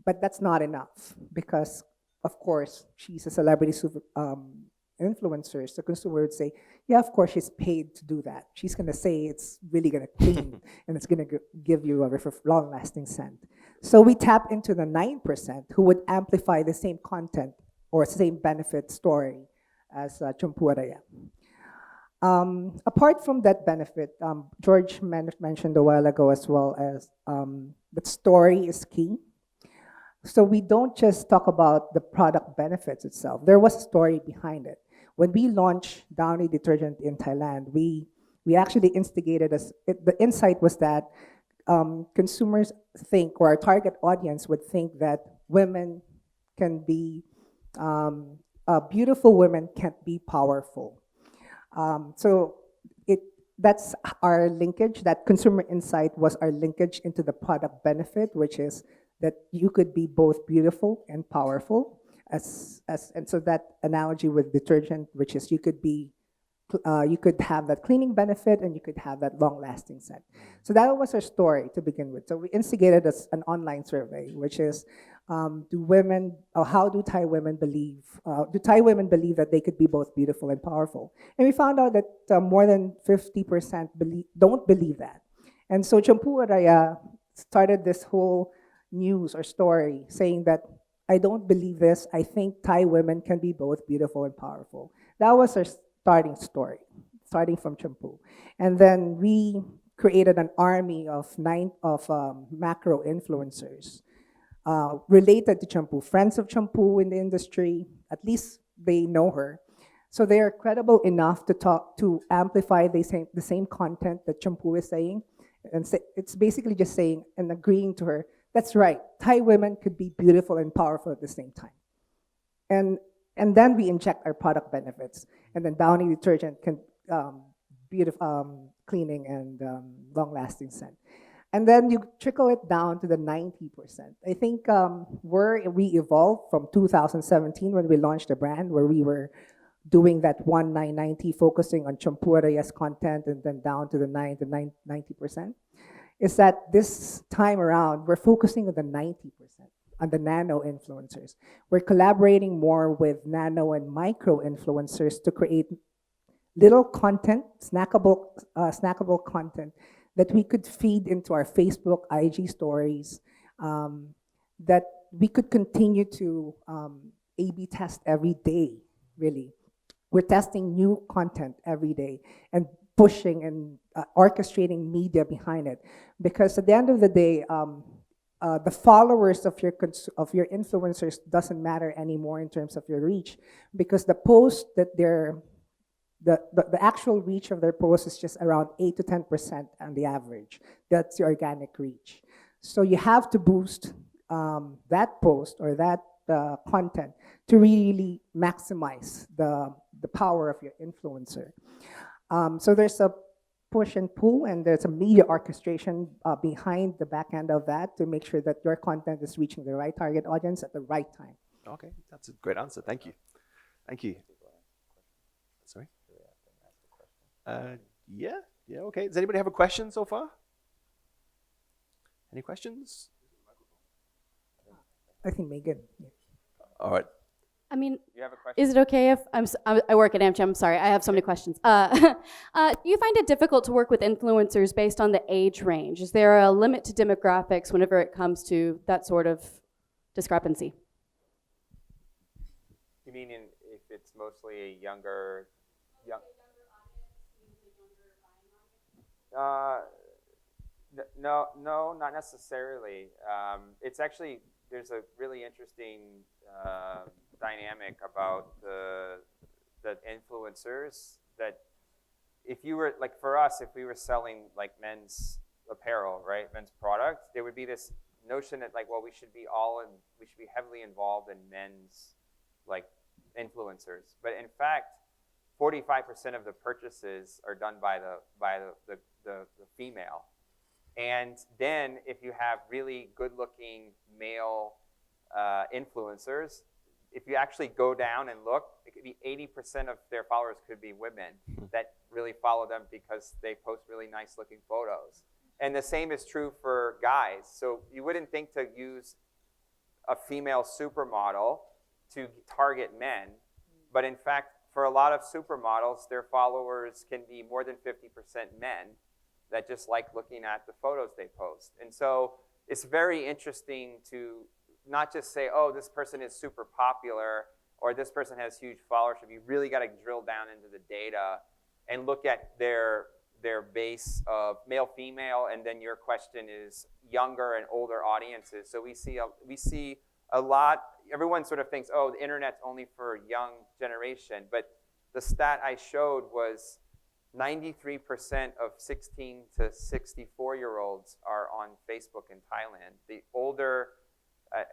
But that's not enough because, of course, she's a celebrity influencer. So consumer would say, yeah, of course, she's paid to do that. She's going to say it's really going to clean and it's going to give you a long-lasting scent. So we tap into the 9% who would amplify the same content or same benefit story as Champu Araya. Apart from that benefit, George mentioned a while ago as well as that story is key. So we don't just talk about the product benefits itself. There was a story behind it. When we launched Downy detergent in Thailand, we actually instigated the insight was that consumers think, or our target audience would think that women can be, beautiful women can't be powerful. So that's our linkage, that consumer insight was our linkage into the product benefit, which is that you could be both beautiful and powerful. And so that analogy with detergent, which is you could have that cleaning benefit and you could have that long-lasting scent. So that was our story to begin with. So we instigated an online survey, which is, how do Thai women believe that they could be both beautiful and powerful? And we found out that more than 50% don't believe that. And so Champu Araya started this whole news or story saying that I don't believe this. I think Thai women can be both beautiful and powerful. That was our starting story, starting from Champu. And then we created an army of macro influencers related to Champu, friends of Champu in the industry. At least they know her. So they are credible enough to amplify the same content that Champu is saying. And it's basically just saying and agreeing to her, that's right, Thai women could be beautiful and powerful at the same time. And then we inject our product benefits. And then Downy detergent can beautiful cleaning and long-lasting scent. And then you trickle it down to the 90%. I think where we evolved from 2017 when we launched the brand, where we were doing that 1-9-90, focusing on Champu Araya's content and then down to the 90%, is that this time around, we're focusing on the 90%, on the nano influencers. We're collaborating more with nano and micro influencers to create little content, snackable content that we could feed into our Facebook, IG stories, that we could continue to A/B test every day, really. We're testing new content every day and pushing and orchestrating media behind it. Because at the end of the day, the followers of your influencers doesn't matter anymore in terms of your reach, because the post that the actual reach of their post is just around 8 to 10% on the average. That's the organic reach. So you have to boost that post or that content to really maximize the power of your influencer. So there's a push and pull, and there's a media orchestration behind the back end of that to make sure that your content is reaching the right target audience at the right time. Okay, that's a great answer. Thank you. Thank you. Sorry? Yeah, okay. Does anybody have a question so far? Any questions? I think Megan. Yeah. All right. I mean, You have a question? is it okay if I work at AMCHAM? I'm sorry, I have so many questions. You find it difficult to work with influencers based on the age range. Is there a limit to demographics whenever it comes to that sort of discrepancy? You mean if it's mostly a younger no, not necessarily. It's actually, there's a really interesting dynamic about the influencers that if you were, like for us, if we were selling like men's apparel, right, men's products, there would be this notion that like, well, we should be heavily involved in men's like influencers. But in fact, 45% of the purchases are done by the female. And then if you have really good-looking male influencers, if you actually go down and look, it could be 80% of their followers could be women that really follow them because they post really nice-looking photos. And the same is true for guys. So you wouldn't think to use a female supermodel to target men, but in fact, for a lot of supermodels, their followers can be more than 50% men that just like looking at the photos they post. And so it's very interesting to not just say, oh, this person is super popular or this person has huge followership. You really got to drill down into the data and look at their base of male, female, and then your question is younger and older audiences. So we see a lot. Everyone sort of thinks, oh, the internet's only for young generation, but the stat I showed was 93% of 16 to 64-year-olds are on Facebook in Thailand. The older,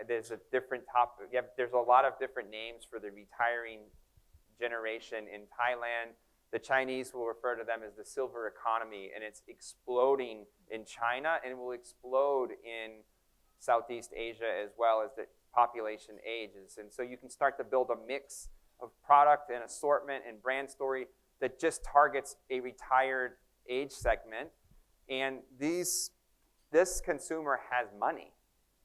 there's a different topic. There's a lot of different names for the retiring generation in Thailand. The Chinese will refer to them as the silver economy, and it's exploding in China, and it will explode in Southeast Asia as well as the population ages. And so you can start to build a mix of product and assortment and brand story that just targets a retired age segment. And this consumer has money,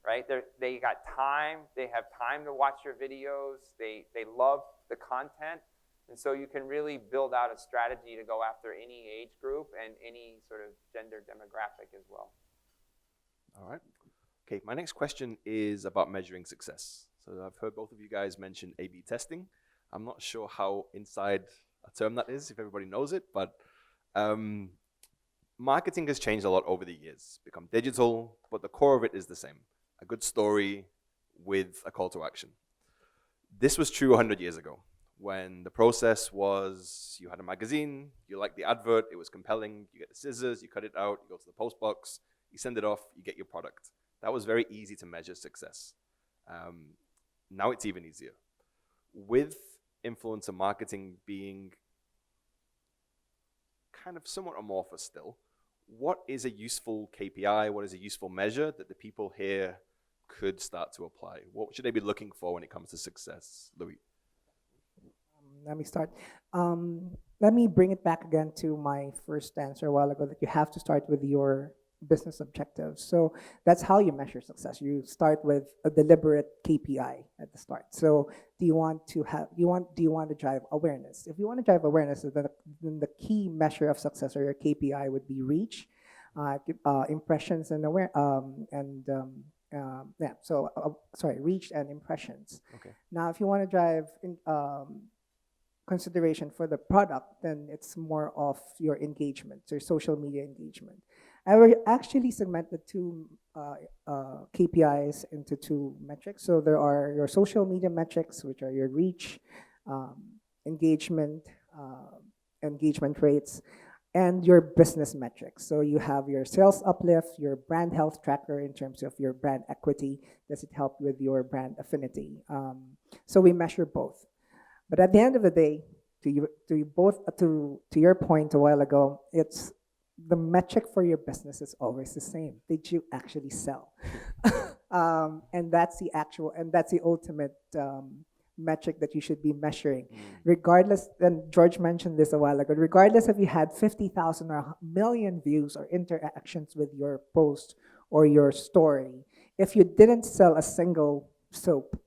right? They got time, they have time to watch your videos, they love the content. And so you can really build out a strategy to go after any age group and any sort of gender demographic as well. All right. Okay, my next question is about measuring success. So I've heard both of you guys mention A/B testing. I'm not sure how inside a term that is, if everybody knows it, but marketing has changed a lot over the years, become digital, but the core of it is the same. A good story with a call to action. This was true 100 years ago, when the process was you had a magazine, you liked the advert, it was compelling, you get the scissors, you cut it out, you go to the post box, you send it off, you get your product. That was very easy to measure success. Now it's even easier. With influencer marketing being kind of somewhat amorphous still, what is a useful KPI, what is a useful measure that the people here could start to apply? What should they be looking for when it comes to success? Louie. Let me start. Let me bring it back again to my first answer a while ago, that you have to start with your business objectives. So that's how you measure success. You start with a deliberate KPI at the start. So do you want to drive awareness? If you want to drive awareness, then the key measure of success or your KPI would be reach, impressions, and reach and impressions. Okay. Now, if you want to drive consideration for the product, then it's more of your engagement, your social media engagement. I will actually segment the two KPIs into two metrics. So there are your social media metrics, which are your reach, engagement rates, and your business metrics. So you have your sales uplift, your brand health tracker in terms of your brand equity. Does it help with your brand affinity? So we measure both. But at the end of the day, to your point a while ago, it's the metric for your business is always the same. Did you actually sell? And that's the ultimate metric that you should be measuring. Regardless, and George mentioned this a while ago, regardless if you had 50,000 or 1 million views or interactions with your post or your story, if you didn't sell a single soap,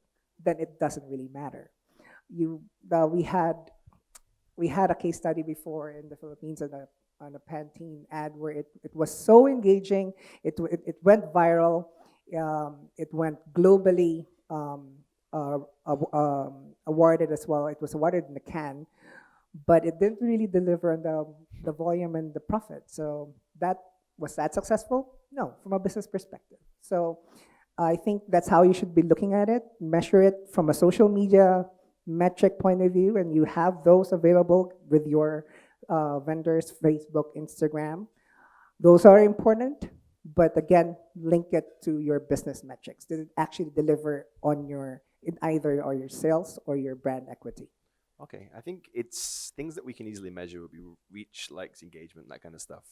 then it doesn't really matter. We had a case study before in the Philippines on a Pantene ad where it was so engaging, it went viral, it went globally awarded as well. It was awarded in the Cannes, but it didn't really deliver on the volume and the profit. So was that successful? No, from a business perspective. So I think that's how you should be looking at it. Measure it from a social media metric point of view, and you have those available with your vendors, Facebook, Instagram. Those are important, but again, link it to your business metrics. Did it actually deliver on in either or your sales or your brand equity? Okay, I think it's things that we can easily measure would be reach, likes, engagement, that kind of stuff.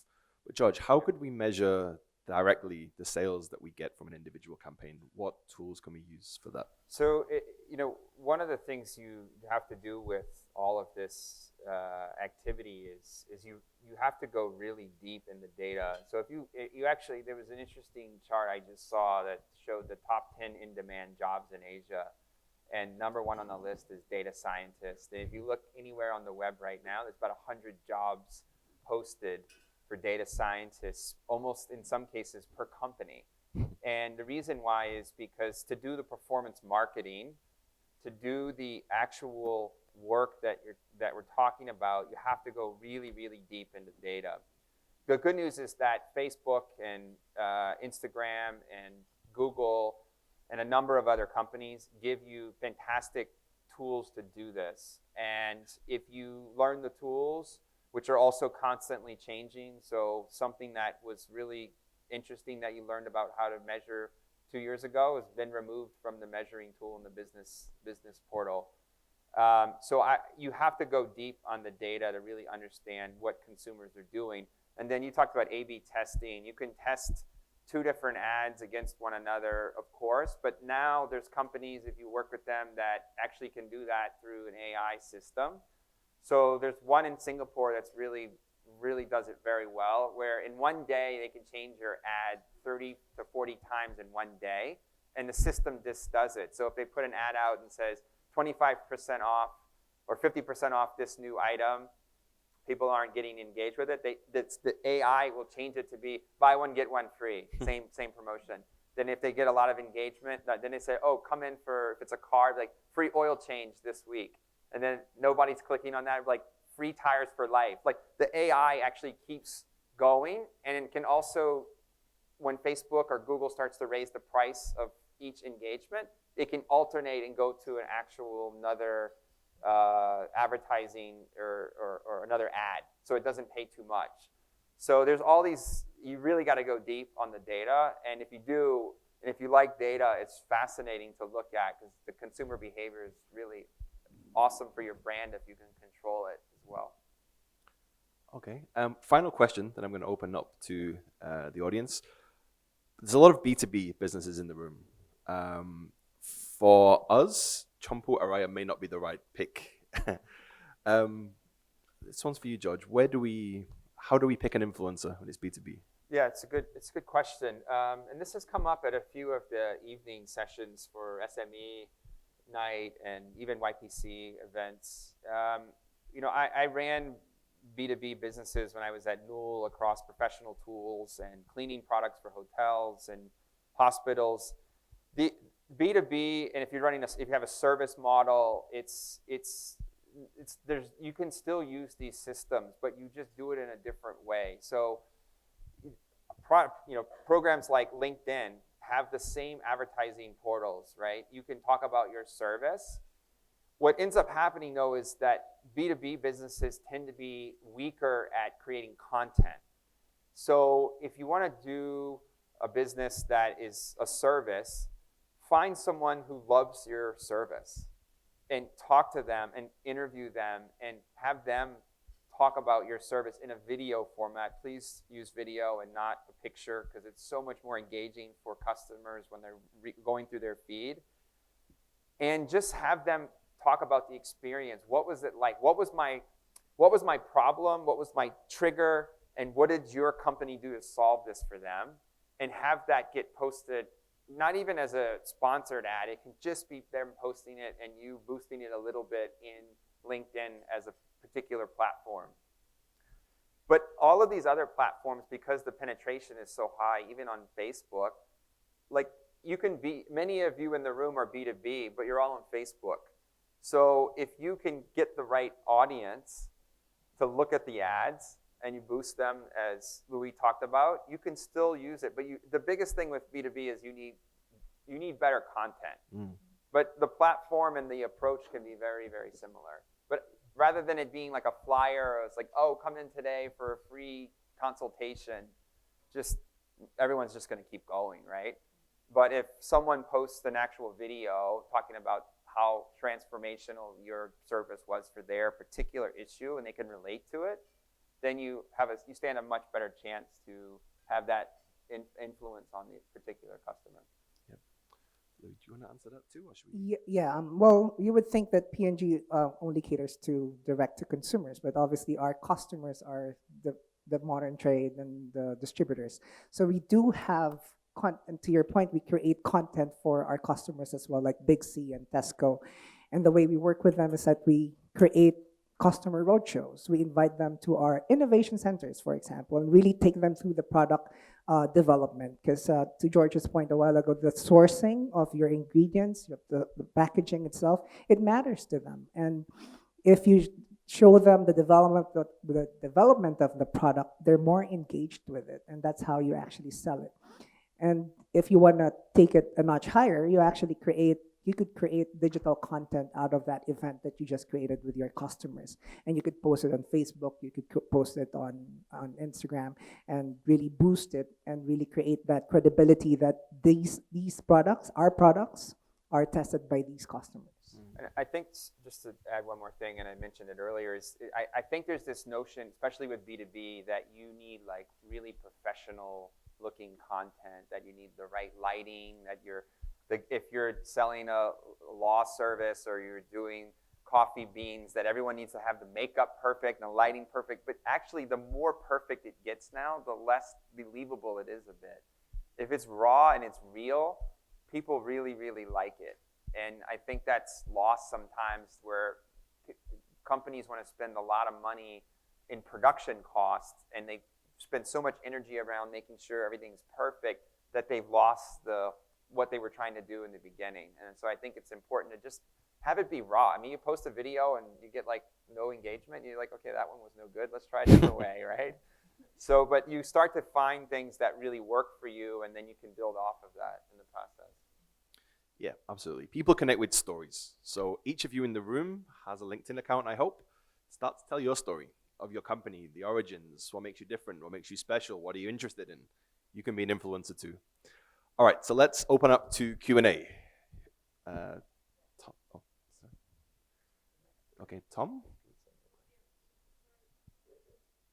But George, how could we measure directly the sales that we get from an individual campaign? What tools can we use for that? So, one of the things you have to do with all of this activity is you have to go really deep in the data. So if you actually, there was an interesting chart I just saw that showed the top 10 in-demand jobs in Asia. And number one on the list is data scientist. And if you look anywhere on the web right now, there's about 100 jobs posted for data scientists, almost in some cases per company. And the reason why is because to do the performance marketing, to do the actual work that we're talking about, you have to go really, really deep into data. The good news is that Facebook and Instagram and Google and a number of other companies give you fantastic tools to do this. And if you learn the tools, which are also constantly changing, so something that was really interesting that you learned about how to measure 2 years ago has been removed from the measuring tool in the business portal. So you have to go deep on the data to really understand what consumers are doing. And then you talked about A/B testing. You can test 2 different ads against one another, of course, but now there's companies, if you work with them, that actually can do that through an AI system. So there's one in Singapore that's really does it very well, where in one day they can change your ad 30 to 40 times in one day, and the system just does it. So if they put an ad out and says 25% off or 50% off this new item, people aren't getting engaged with it. The AI will change it to be buy one, get one free, same promotion. Then if they get a lot of engagement, then they say, oh, come in for, if it's a car, like free oil change this week. And then nobody's clicking on that, like free tires for life. Like the AI actually keeps going, and it can also, when Facebook or Google starts to raise the price of each engagement, it can alternate and go to an actual another advertising or another ad, so it doesn't pay too much. So there's all these, you really got to go deep on the data, and if you do, and if you like data, it's fascinating to look at because the consumer behavior is really awesome for your brand if you can control it as well. Okay, final question that I'm going to open up to the audience. There's a lot of B2B businesses in the room. For us, Chompu Araya may not be the right pick. This one's for you, George. How do we pick an influencer when it's B2B? Yeah, it's a good question. And this has come up at a few of the evening sessions for SME night and even YPC events. I ran B2B businesses when I was at Newell across professional tools and cleaning products for hotels and hospitals. The B2B, and if you have a service model, you can still use these systems, but you just do it in a different way. So, programs like LinkedIn have the same advertising portals, right? You can talk about your service. What ends up happening, though, is that B2B businesses tend to be weaker at creating content. So if you want to do a business that is a service, find someone who loves your service and talk to them and interview them and have them talk about your service in a video format. Please use video and not a picture because it's so much more engaging for customers when they're going through their feed. And just have them talk about the experience. What was it like? What was my problem? What was my trigger? And what did your company do to solve this for them? And have that get posted, not even as a sponsored ad. It can just be them posting it and you boosting it a little bit in LinkedIn as a particular platform. But all of these other platforms, because the penetration is so high, even on Facebook, like many of you in the room are B2B, but you're all on Facebook. So if you can get the right audience to look at the ads and you boost them, as Louie talked about, you can still use it. But the biggest thing with B2B is you need better content. But the platform and the approach can be very, very similar. But rather than it being like a flyer, or it's like, oh, come in today for a free consultation, just everyone's just going to keep going, right? But if someone posts an actual video talking about how transformational your service was for their particular issue and they can relate to it, then you stand a much better chance to have that influence on the particular customer. Yep. Louie, do you want to answer that too, or should we? Yeah. Well, you would think that P&G only caters to direct to consumers, but obviously our customers are the modern trade and the distributors. So we do have, and to your point, we create content for our customers as well, like Big C and Tesco. And the way we work with them is that we create customer roadshows. We invite them to our innovation centers, for example, and really take them through the product development. Because to George's point a while ago, the sourcing of your ingredients, the packaging itself, it matters to them. And if you show them the development of the product, they're more engaged with it, and that's how you actually sell it. And if you want to take it a notch higher, you could create digital content out of that event that you just created with your customers. And you could post it on Facebook, you could post it on Instagram, and really boost it and really create that credibility that these products, our products, are tested by these customers. And I think, just to add one more thing, and I mentioned it earlier, is I think there's this notion, especially with B2B, that you need like really professional looking content, that you need the right lighting, that if you're selling a law service or you're doing coffee beans, that everyone needs to have the makeup perfect and the lighting perfect. But actually, the more perfect it gets now, the less believable it is a bit. If it's raw and it's real, people really, really like it. And I think that's lost sometimes, where companies want to spend a lot of money in production costs, and they spend so much energy around making sure everything's perfect that they've lost what they were trying to do in the beginning. And so I think it's important to just have it be raw. I mean, you post a video and you get like no engagement, you're like, okay, that one was no good, let's try it a different way, right? So, but you start to find things that really work for you, and then you can build off of that in the process. Yeah, absolutely. People connect with stories. So each of you in the room has a LinkedIn account, I hope. Start to tell your story of your company, the origins, what makes you different, what makes you special, what are you interested in. You can be an influencer too. All right, so let's open up to Q&A. Okay, Tom?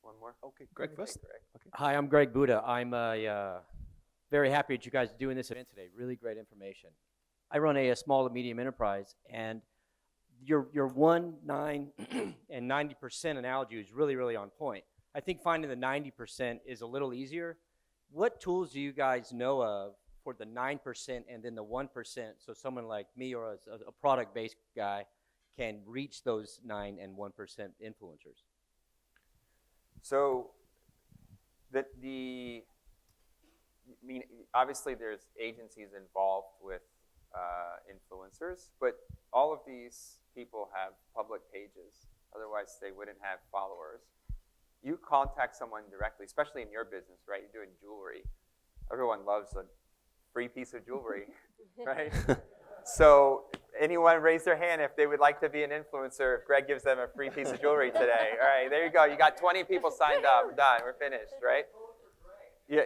One more? Okay, Greg first. Okay. Hi, I'm Greg Buddha. I'm very happy that you guys are doing this event today. Really great information. I run a small to medium enterprise, and your 1, 9, and 90% analogy is really, really on point. I think finding the 90% is a little easier. What tools do you guys know of for the 9% and then the 1%, so someone like me or a product-based guy can reach those 9 and 1% influencers? So obviously there's agencies involved with influencers, but all of these people have public pages. Otherwise, they wouldn't have followers. You contact someone directly, especially in your business, right? You're doing jewelry. Everyone loves a free piece of jewelry, right? So anyone raise their hand if they would like to be an influencer if Greg gives them a free piece of jewelry today. All right, there you go. You got 20 people signed up. We're done. We're finished, right? Yeah.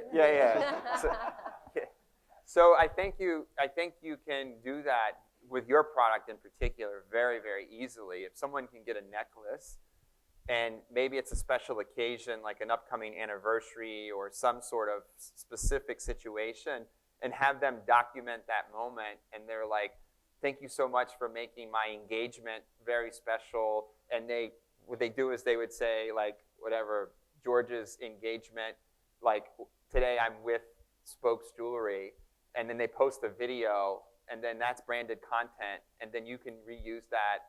So I think you can do that with your product in particular very, very easily. If someone can get a necklace, and maybe it's a special occasion like an upcoming anniversary or some sort of specific situation, and have them document that moment, and they're like, thank you so much for making my engagement very special. And what they do is they would say, like, whatever, George's engagement, like, today I'm with Spokes Jewelry, and then they post a video, and then that's branded content, and then you can reuse that.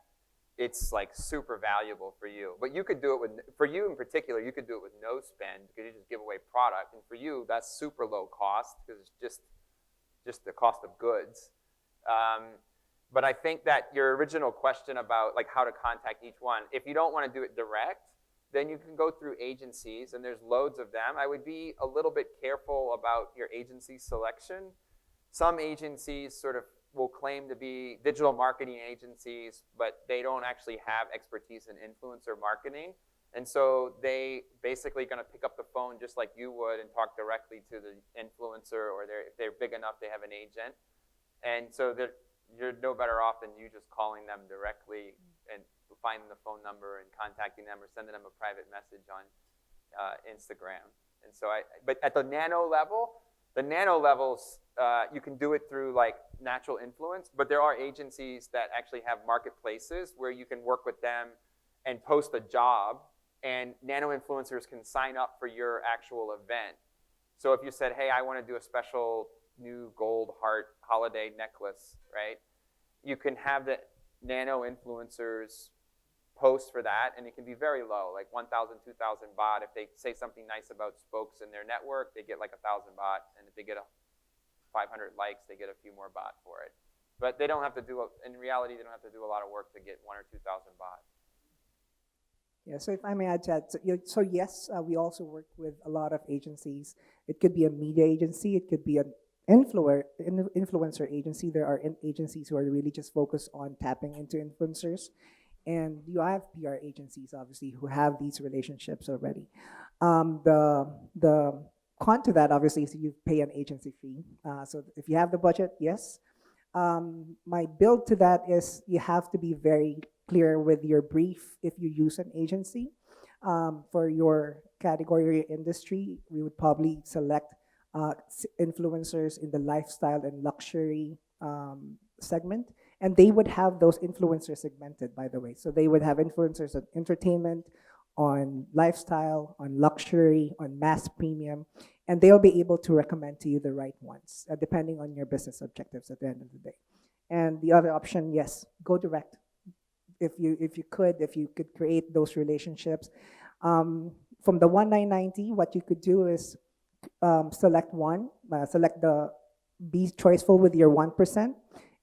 It's like super valuable for you. But you could do it for you in particular, you could do it with no spend, because you just give away product. And for you, that's super low cost, because it's just the cost of goods. But I think that your original question about like how to contact each one, if you don't want to do it direct, then you can go through agencies, and there's loads of them. I would be a little bit careful about your agency selection. Some agencies sort of will claim to be digital marketing agencies, but they don't actually have expertise in influencer marketing. And so they basically going to pick up the phone just like you would and talk directly to the influencer, or if they're big enough, they have an agent. And so you're no better off than you just calling them directly and finding the phone number and contacting them or sending them a private message on Instagram. And so but at the nano level, you can do it through like natural influence, but there are agencies that actually have marketplaces where you can work with them and post a job, and nano influencers can sign up for your actual event. So if you said, hey, I want to do a special new gold heart holiday necklace, right? You can have the nano influencers post for that, and it can be very low, like 1,000, 2,000 baht. If they say something nice about spokes in their network, they get like 1,000 baht, and if they get 500 likes, they get a few more baht for it. But they don't have to in reality, they don't have to do a lot of work to get 1,000 or 2,000 baht. Yeah, so if I may add to that, so yes, we also work with a lot of agencies. It could be a media agency, it could be an influencer agency. There are agencies who are really just focused on tapping into influencers. And you have PR agencies, obviously, who have these relationships already. The con to that, obviously, is you pay an agency fee. So if you have the budget, yes. My build to that is you have to be very clear with your brief if you use an agency. For your category or your industry, we would probably select influencers in the lifestyle and luxury segment. And they would have those influencers segmented, by the way. So they would have influencers on entertainment, on lifestyle, on luxury, on mass premium, and they'll be able to recommend to you the right ones, depending on your business objectives at the end of the day. And the other option, yes, go direct. If you could create those relationships. From the 1990, what you could do is select be choiceful with your 1%,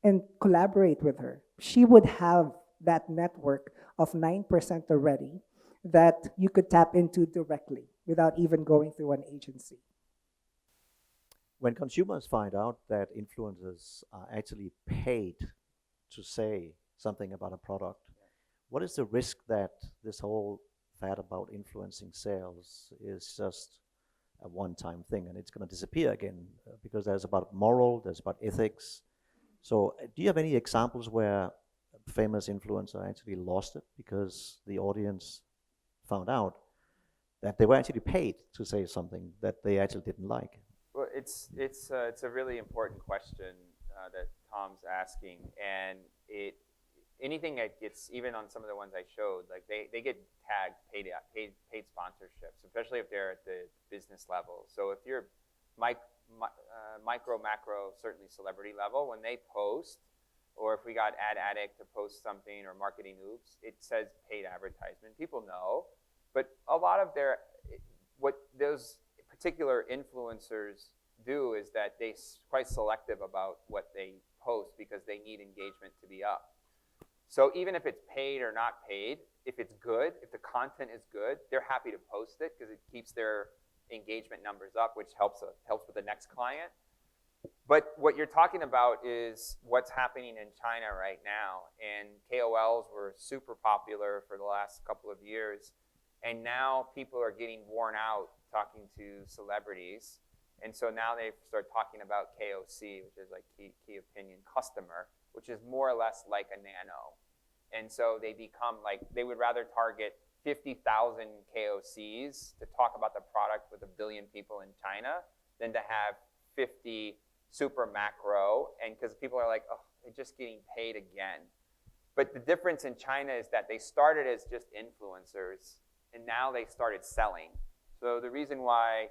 and collaborate with her. She would have that network of 9% already that you could tap into directly without even going through an agency. When consumers find out that influencers are actually paid to say something about a product, what is the risk that this whole fad about influencing sales is just a one-time thing and it's going to disappear again? Because there's about moral, there's about ethics. So do you have any examples where a famous influencer actually lost it because the audience found out that they were actually paid to say something that they actually didn't like? Well, it's a really important question that Tom's asking, and anything that gets, even on some of the ones I showed, like they get tagged paid sponsorships, especially if they're at the business level. So if you're micro, macro, certainly celebrity level, when they post, or if we got Ad Addict to post something, or Marketing Oops, it says paid advertisement. People know, but a lot of what those particular influencers do is that they're quite selective about what they post because they need engagement to be up. So even if it's paid or not paid, if it's good, if the content is good, they're happy to post it because it keeps their engagement numbers up, which helps with the next client. But what you're talking about is what's happening in China right now. And KOLs were super popular for the last couple of years. And now people are getting worn out talking to celebrities. And so now they start talking about KOC, which is like key opinion customer, which is more or less like a nano. And so they become like, they would rather target 50,000 KOCs to talk about the product with 1 billion people in China than to have 50 super macro, and because people are like, oh, they're just getting paid again. But the difference in China is that they started as just influencers, and now they started selling. So the reason why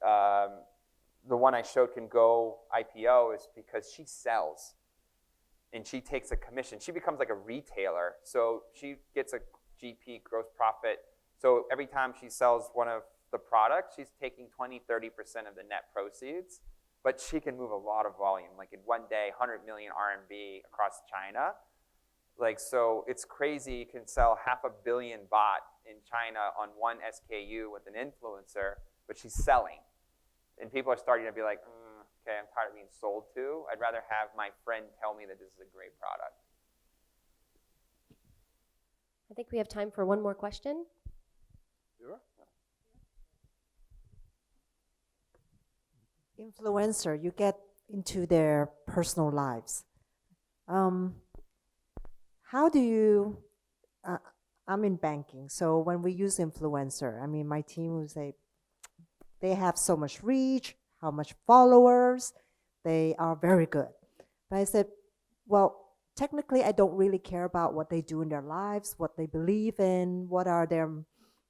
the one I showed can go IPO is because she sells, and she takes a commission. She becomes like a retailer, so she gets a GP, gross profit. So every time she sells one of the products, she's taking 20, 30% of the net proceeds, but she can move a lot of volume. Like in one day, 100 million RMB across China. Like, so it's crazy. You can sell 500 million baht in China on one SKU with an influencer, but she's selling. And people are starting to be like, Okay, I'm tired of being sold to. I'd rather have my friend tell me that this is a great product. I think we have time for one more question. Sure. Influencer, you get into their personal lives. How do you, I'm in banking, so when we use influencer, I mean, my team will say, they have so much reach, how much followers, they are very good. But I said, well, technically, I don't really care about what they do in their lives, what they believe in, what are their,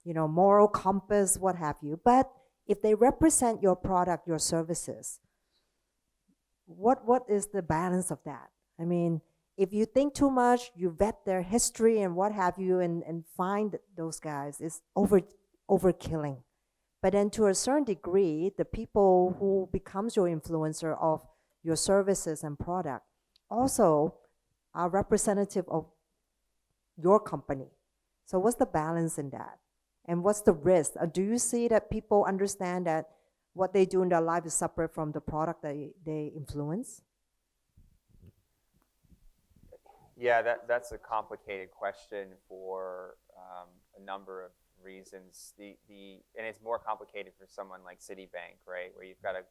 moral compass, what have you. But if they represent your product, your services, what is the balance of that? I mean, if you think too much, you vet their history and what have you, and find those guys, is overkilling. But then to a certain degree, the people who becomes your influencer of your services and product also are representative of your company. So what's the balance in that? And what's the risk? Do you see that people understand that what they do in their life is separate from the product that they influence? Yeah, that's a complicated question for a number of reasons. And it's more complicated for someone like Citibank, right, where you've got a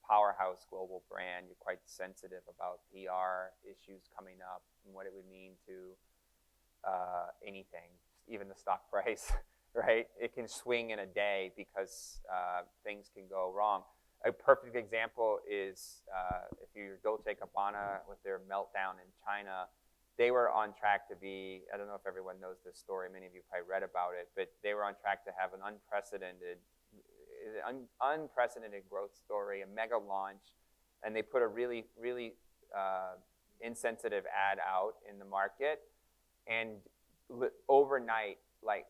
powerhouse global brand. You're quite sensitive about PR issues coming up and what it would mean to anything, even the stock price, right? It can swing in a day because things can go wrong. A perfect example is if you're Dolce & Gabbana with their meltdown in China. They were on track to be, I don't know if everyone knows this story, many of you probably read about it, but they were on track to have an unprecedented growth story, a mega launch, and they put a really, really insensitive ad out in the market, and overnight, like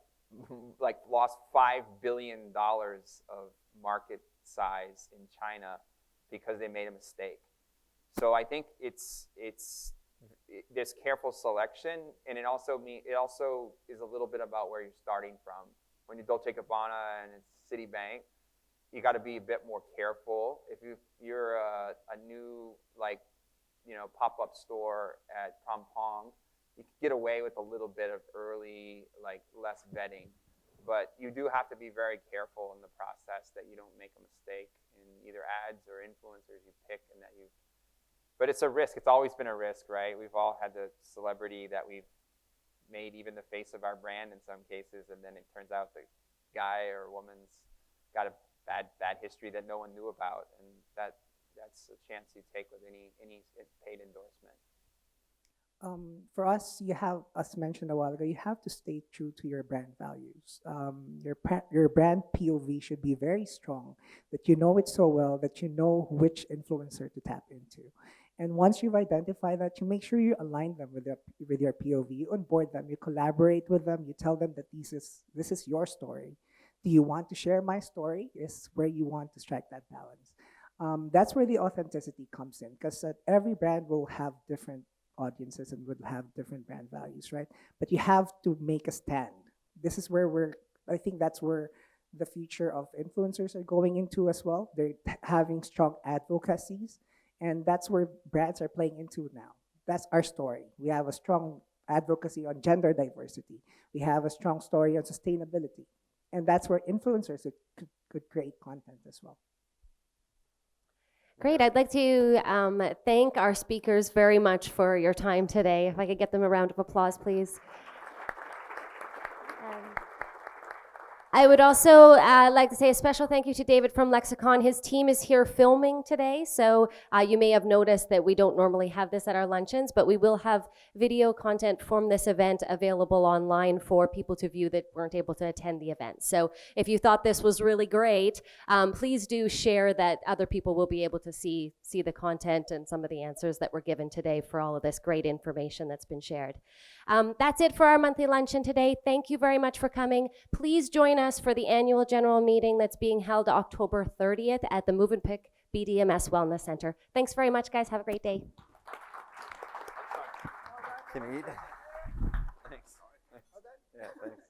lost $5 billion of market size in China because they made a mistake. So I think it's this careful selection, and it also is a little bit about where you're starting from. When you're Dolce & Gabbana and it's Citibank, you got to be a bit more careful. If you're a new pop-up store at Pong, you can get away with a little bit of early less vetting, but you do have to be very careful in the process that you don't make a mistake in either ads or influencers you pick, and that you. But it's a risk. It's always been a risk, right? We've all had the celebrity that we've made even the face of our brand in some cases, and then it turns out the guy or woman's got a bad history that no one knew about, and that's a chance you take with any paid endorsement. For us, you have, as mentioned a while ago, you have to stay true to your brand values. Your brand POV should be very strong, that you know it so well, that you know which influencer to tap into. And once you've identified that, you make sure you align them with your POV, you onboard them, you collaborate with them, you tell them that this is your story. Do you want to share my story? Is where you want to strike that balance. That's where the authenticity comes in, because every brand will have different audiences and would have different brand values, right? But you have to make a stand. This is where I think that's where the future of influencers are going into as well. They're having strong advocacies, and that's where brands are playing into now. That's our story. We have a strong advocacy on gender diversity. We have a strong story on sustainability. And that's where influencers could create content as well. Great. I'd like to thank our speakers very much for your time today. If I could get them a round of applause, please. I would also like to say a special thank you to David from Lexicon. His team is here filming today, so you may have noticed that we don't normally have this at our luncheons, but we will have video content from this event available online for people to view that weren't able to attend the event. So if you thought this was really great, please do share that other people will be able to see the content and some of the answers that were given today for all of this great information that's been shared. That's it for our monthly luncheon today. Thank you very much for coming. Please join us for the annual general meeting that's being held October 30th at the Move and Pick BDMS Wellness Center. Thanks very much, guys. Have a great day. Can we eat? Thanks. Yeah, thanks.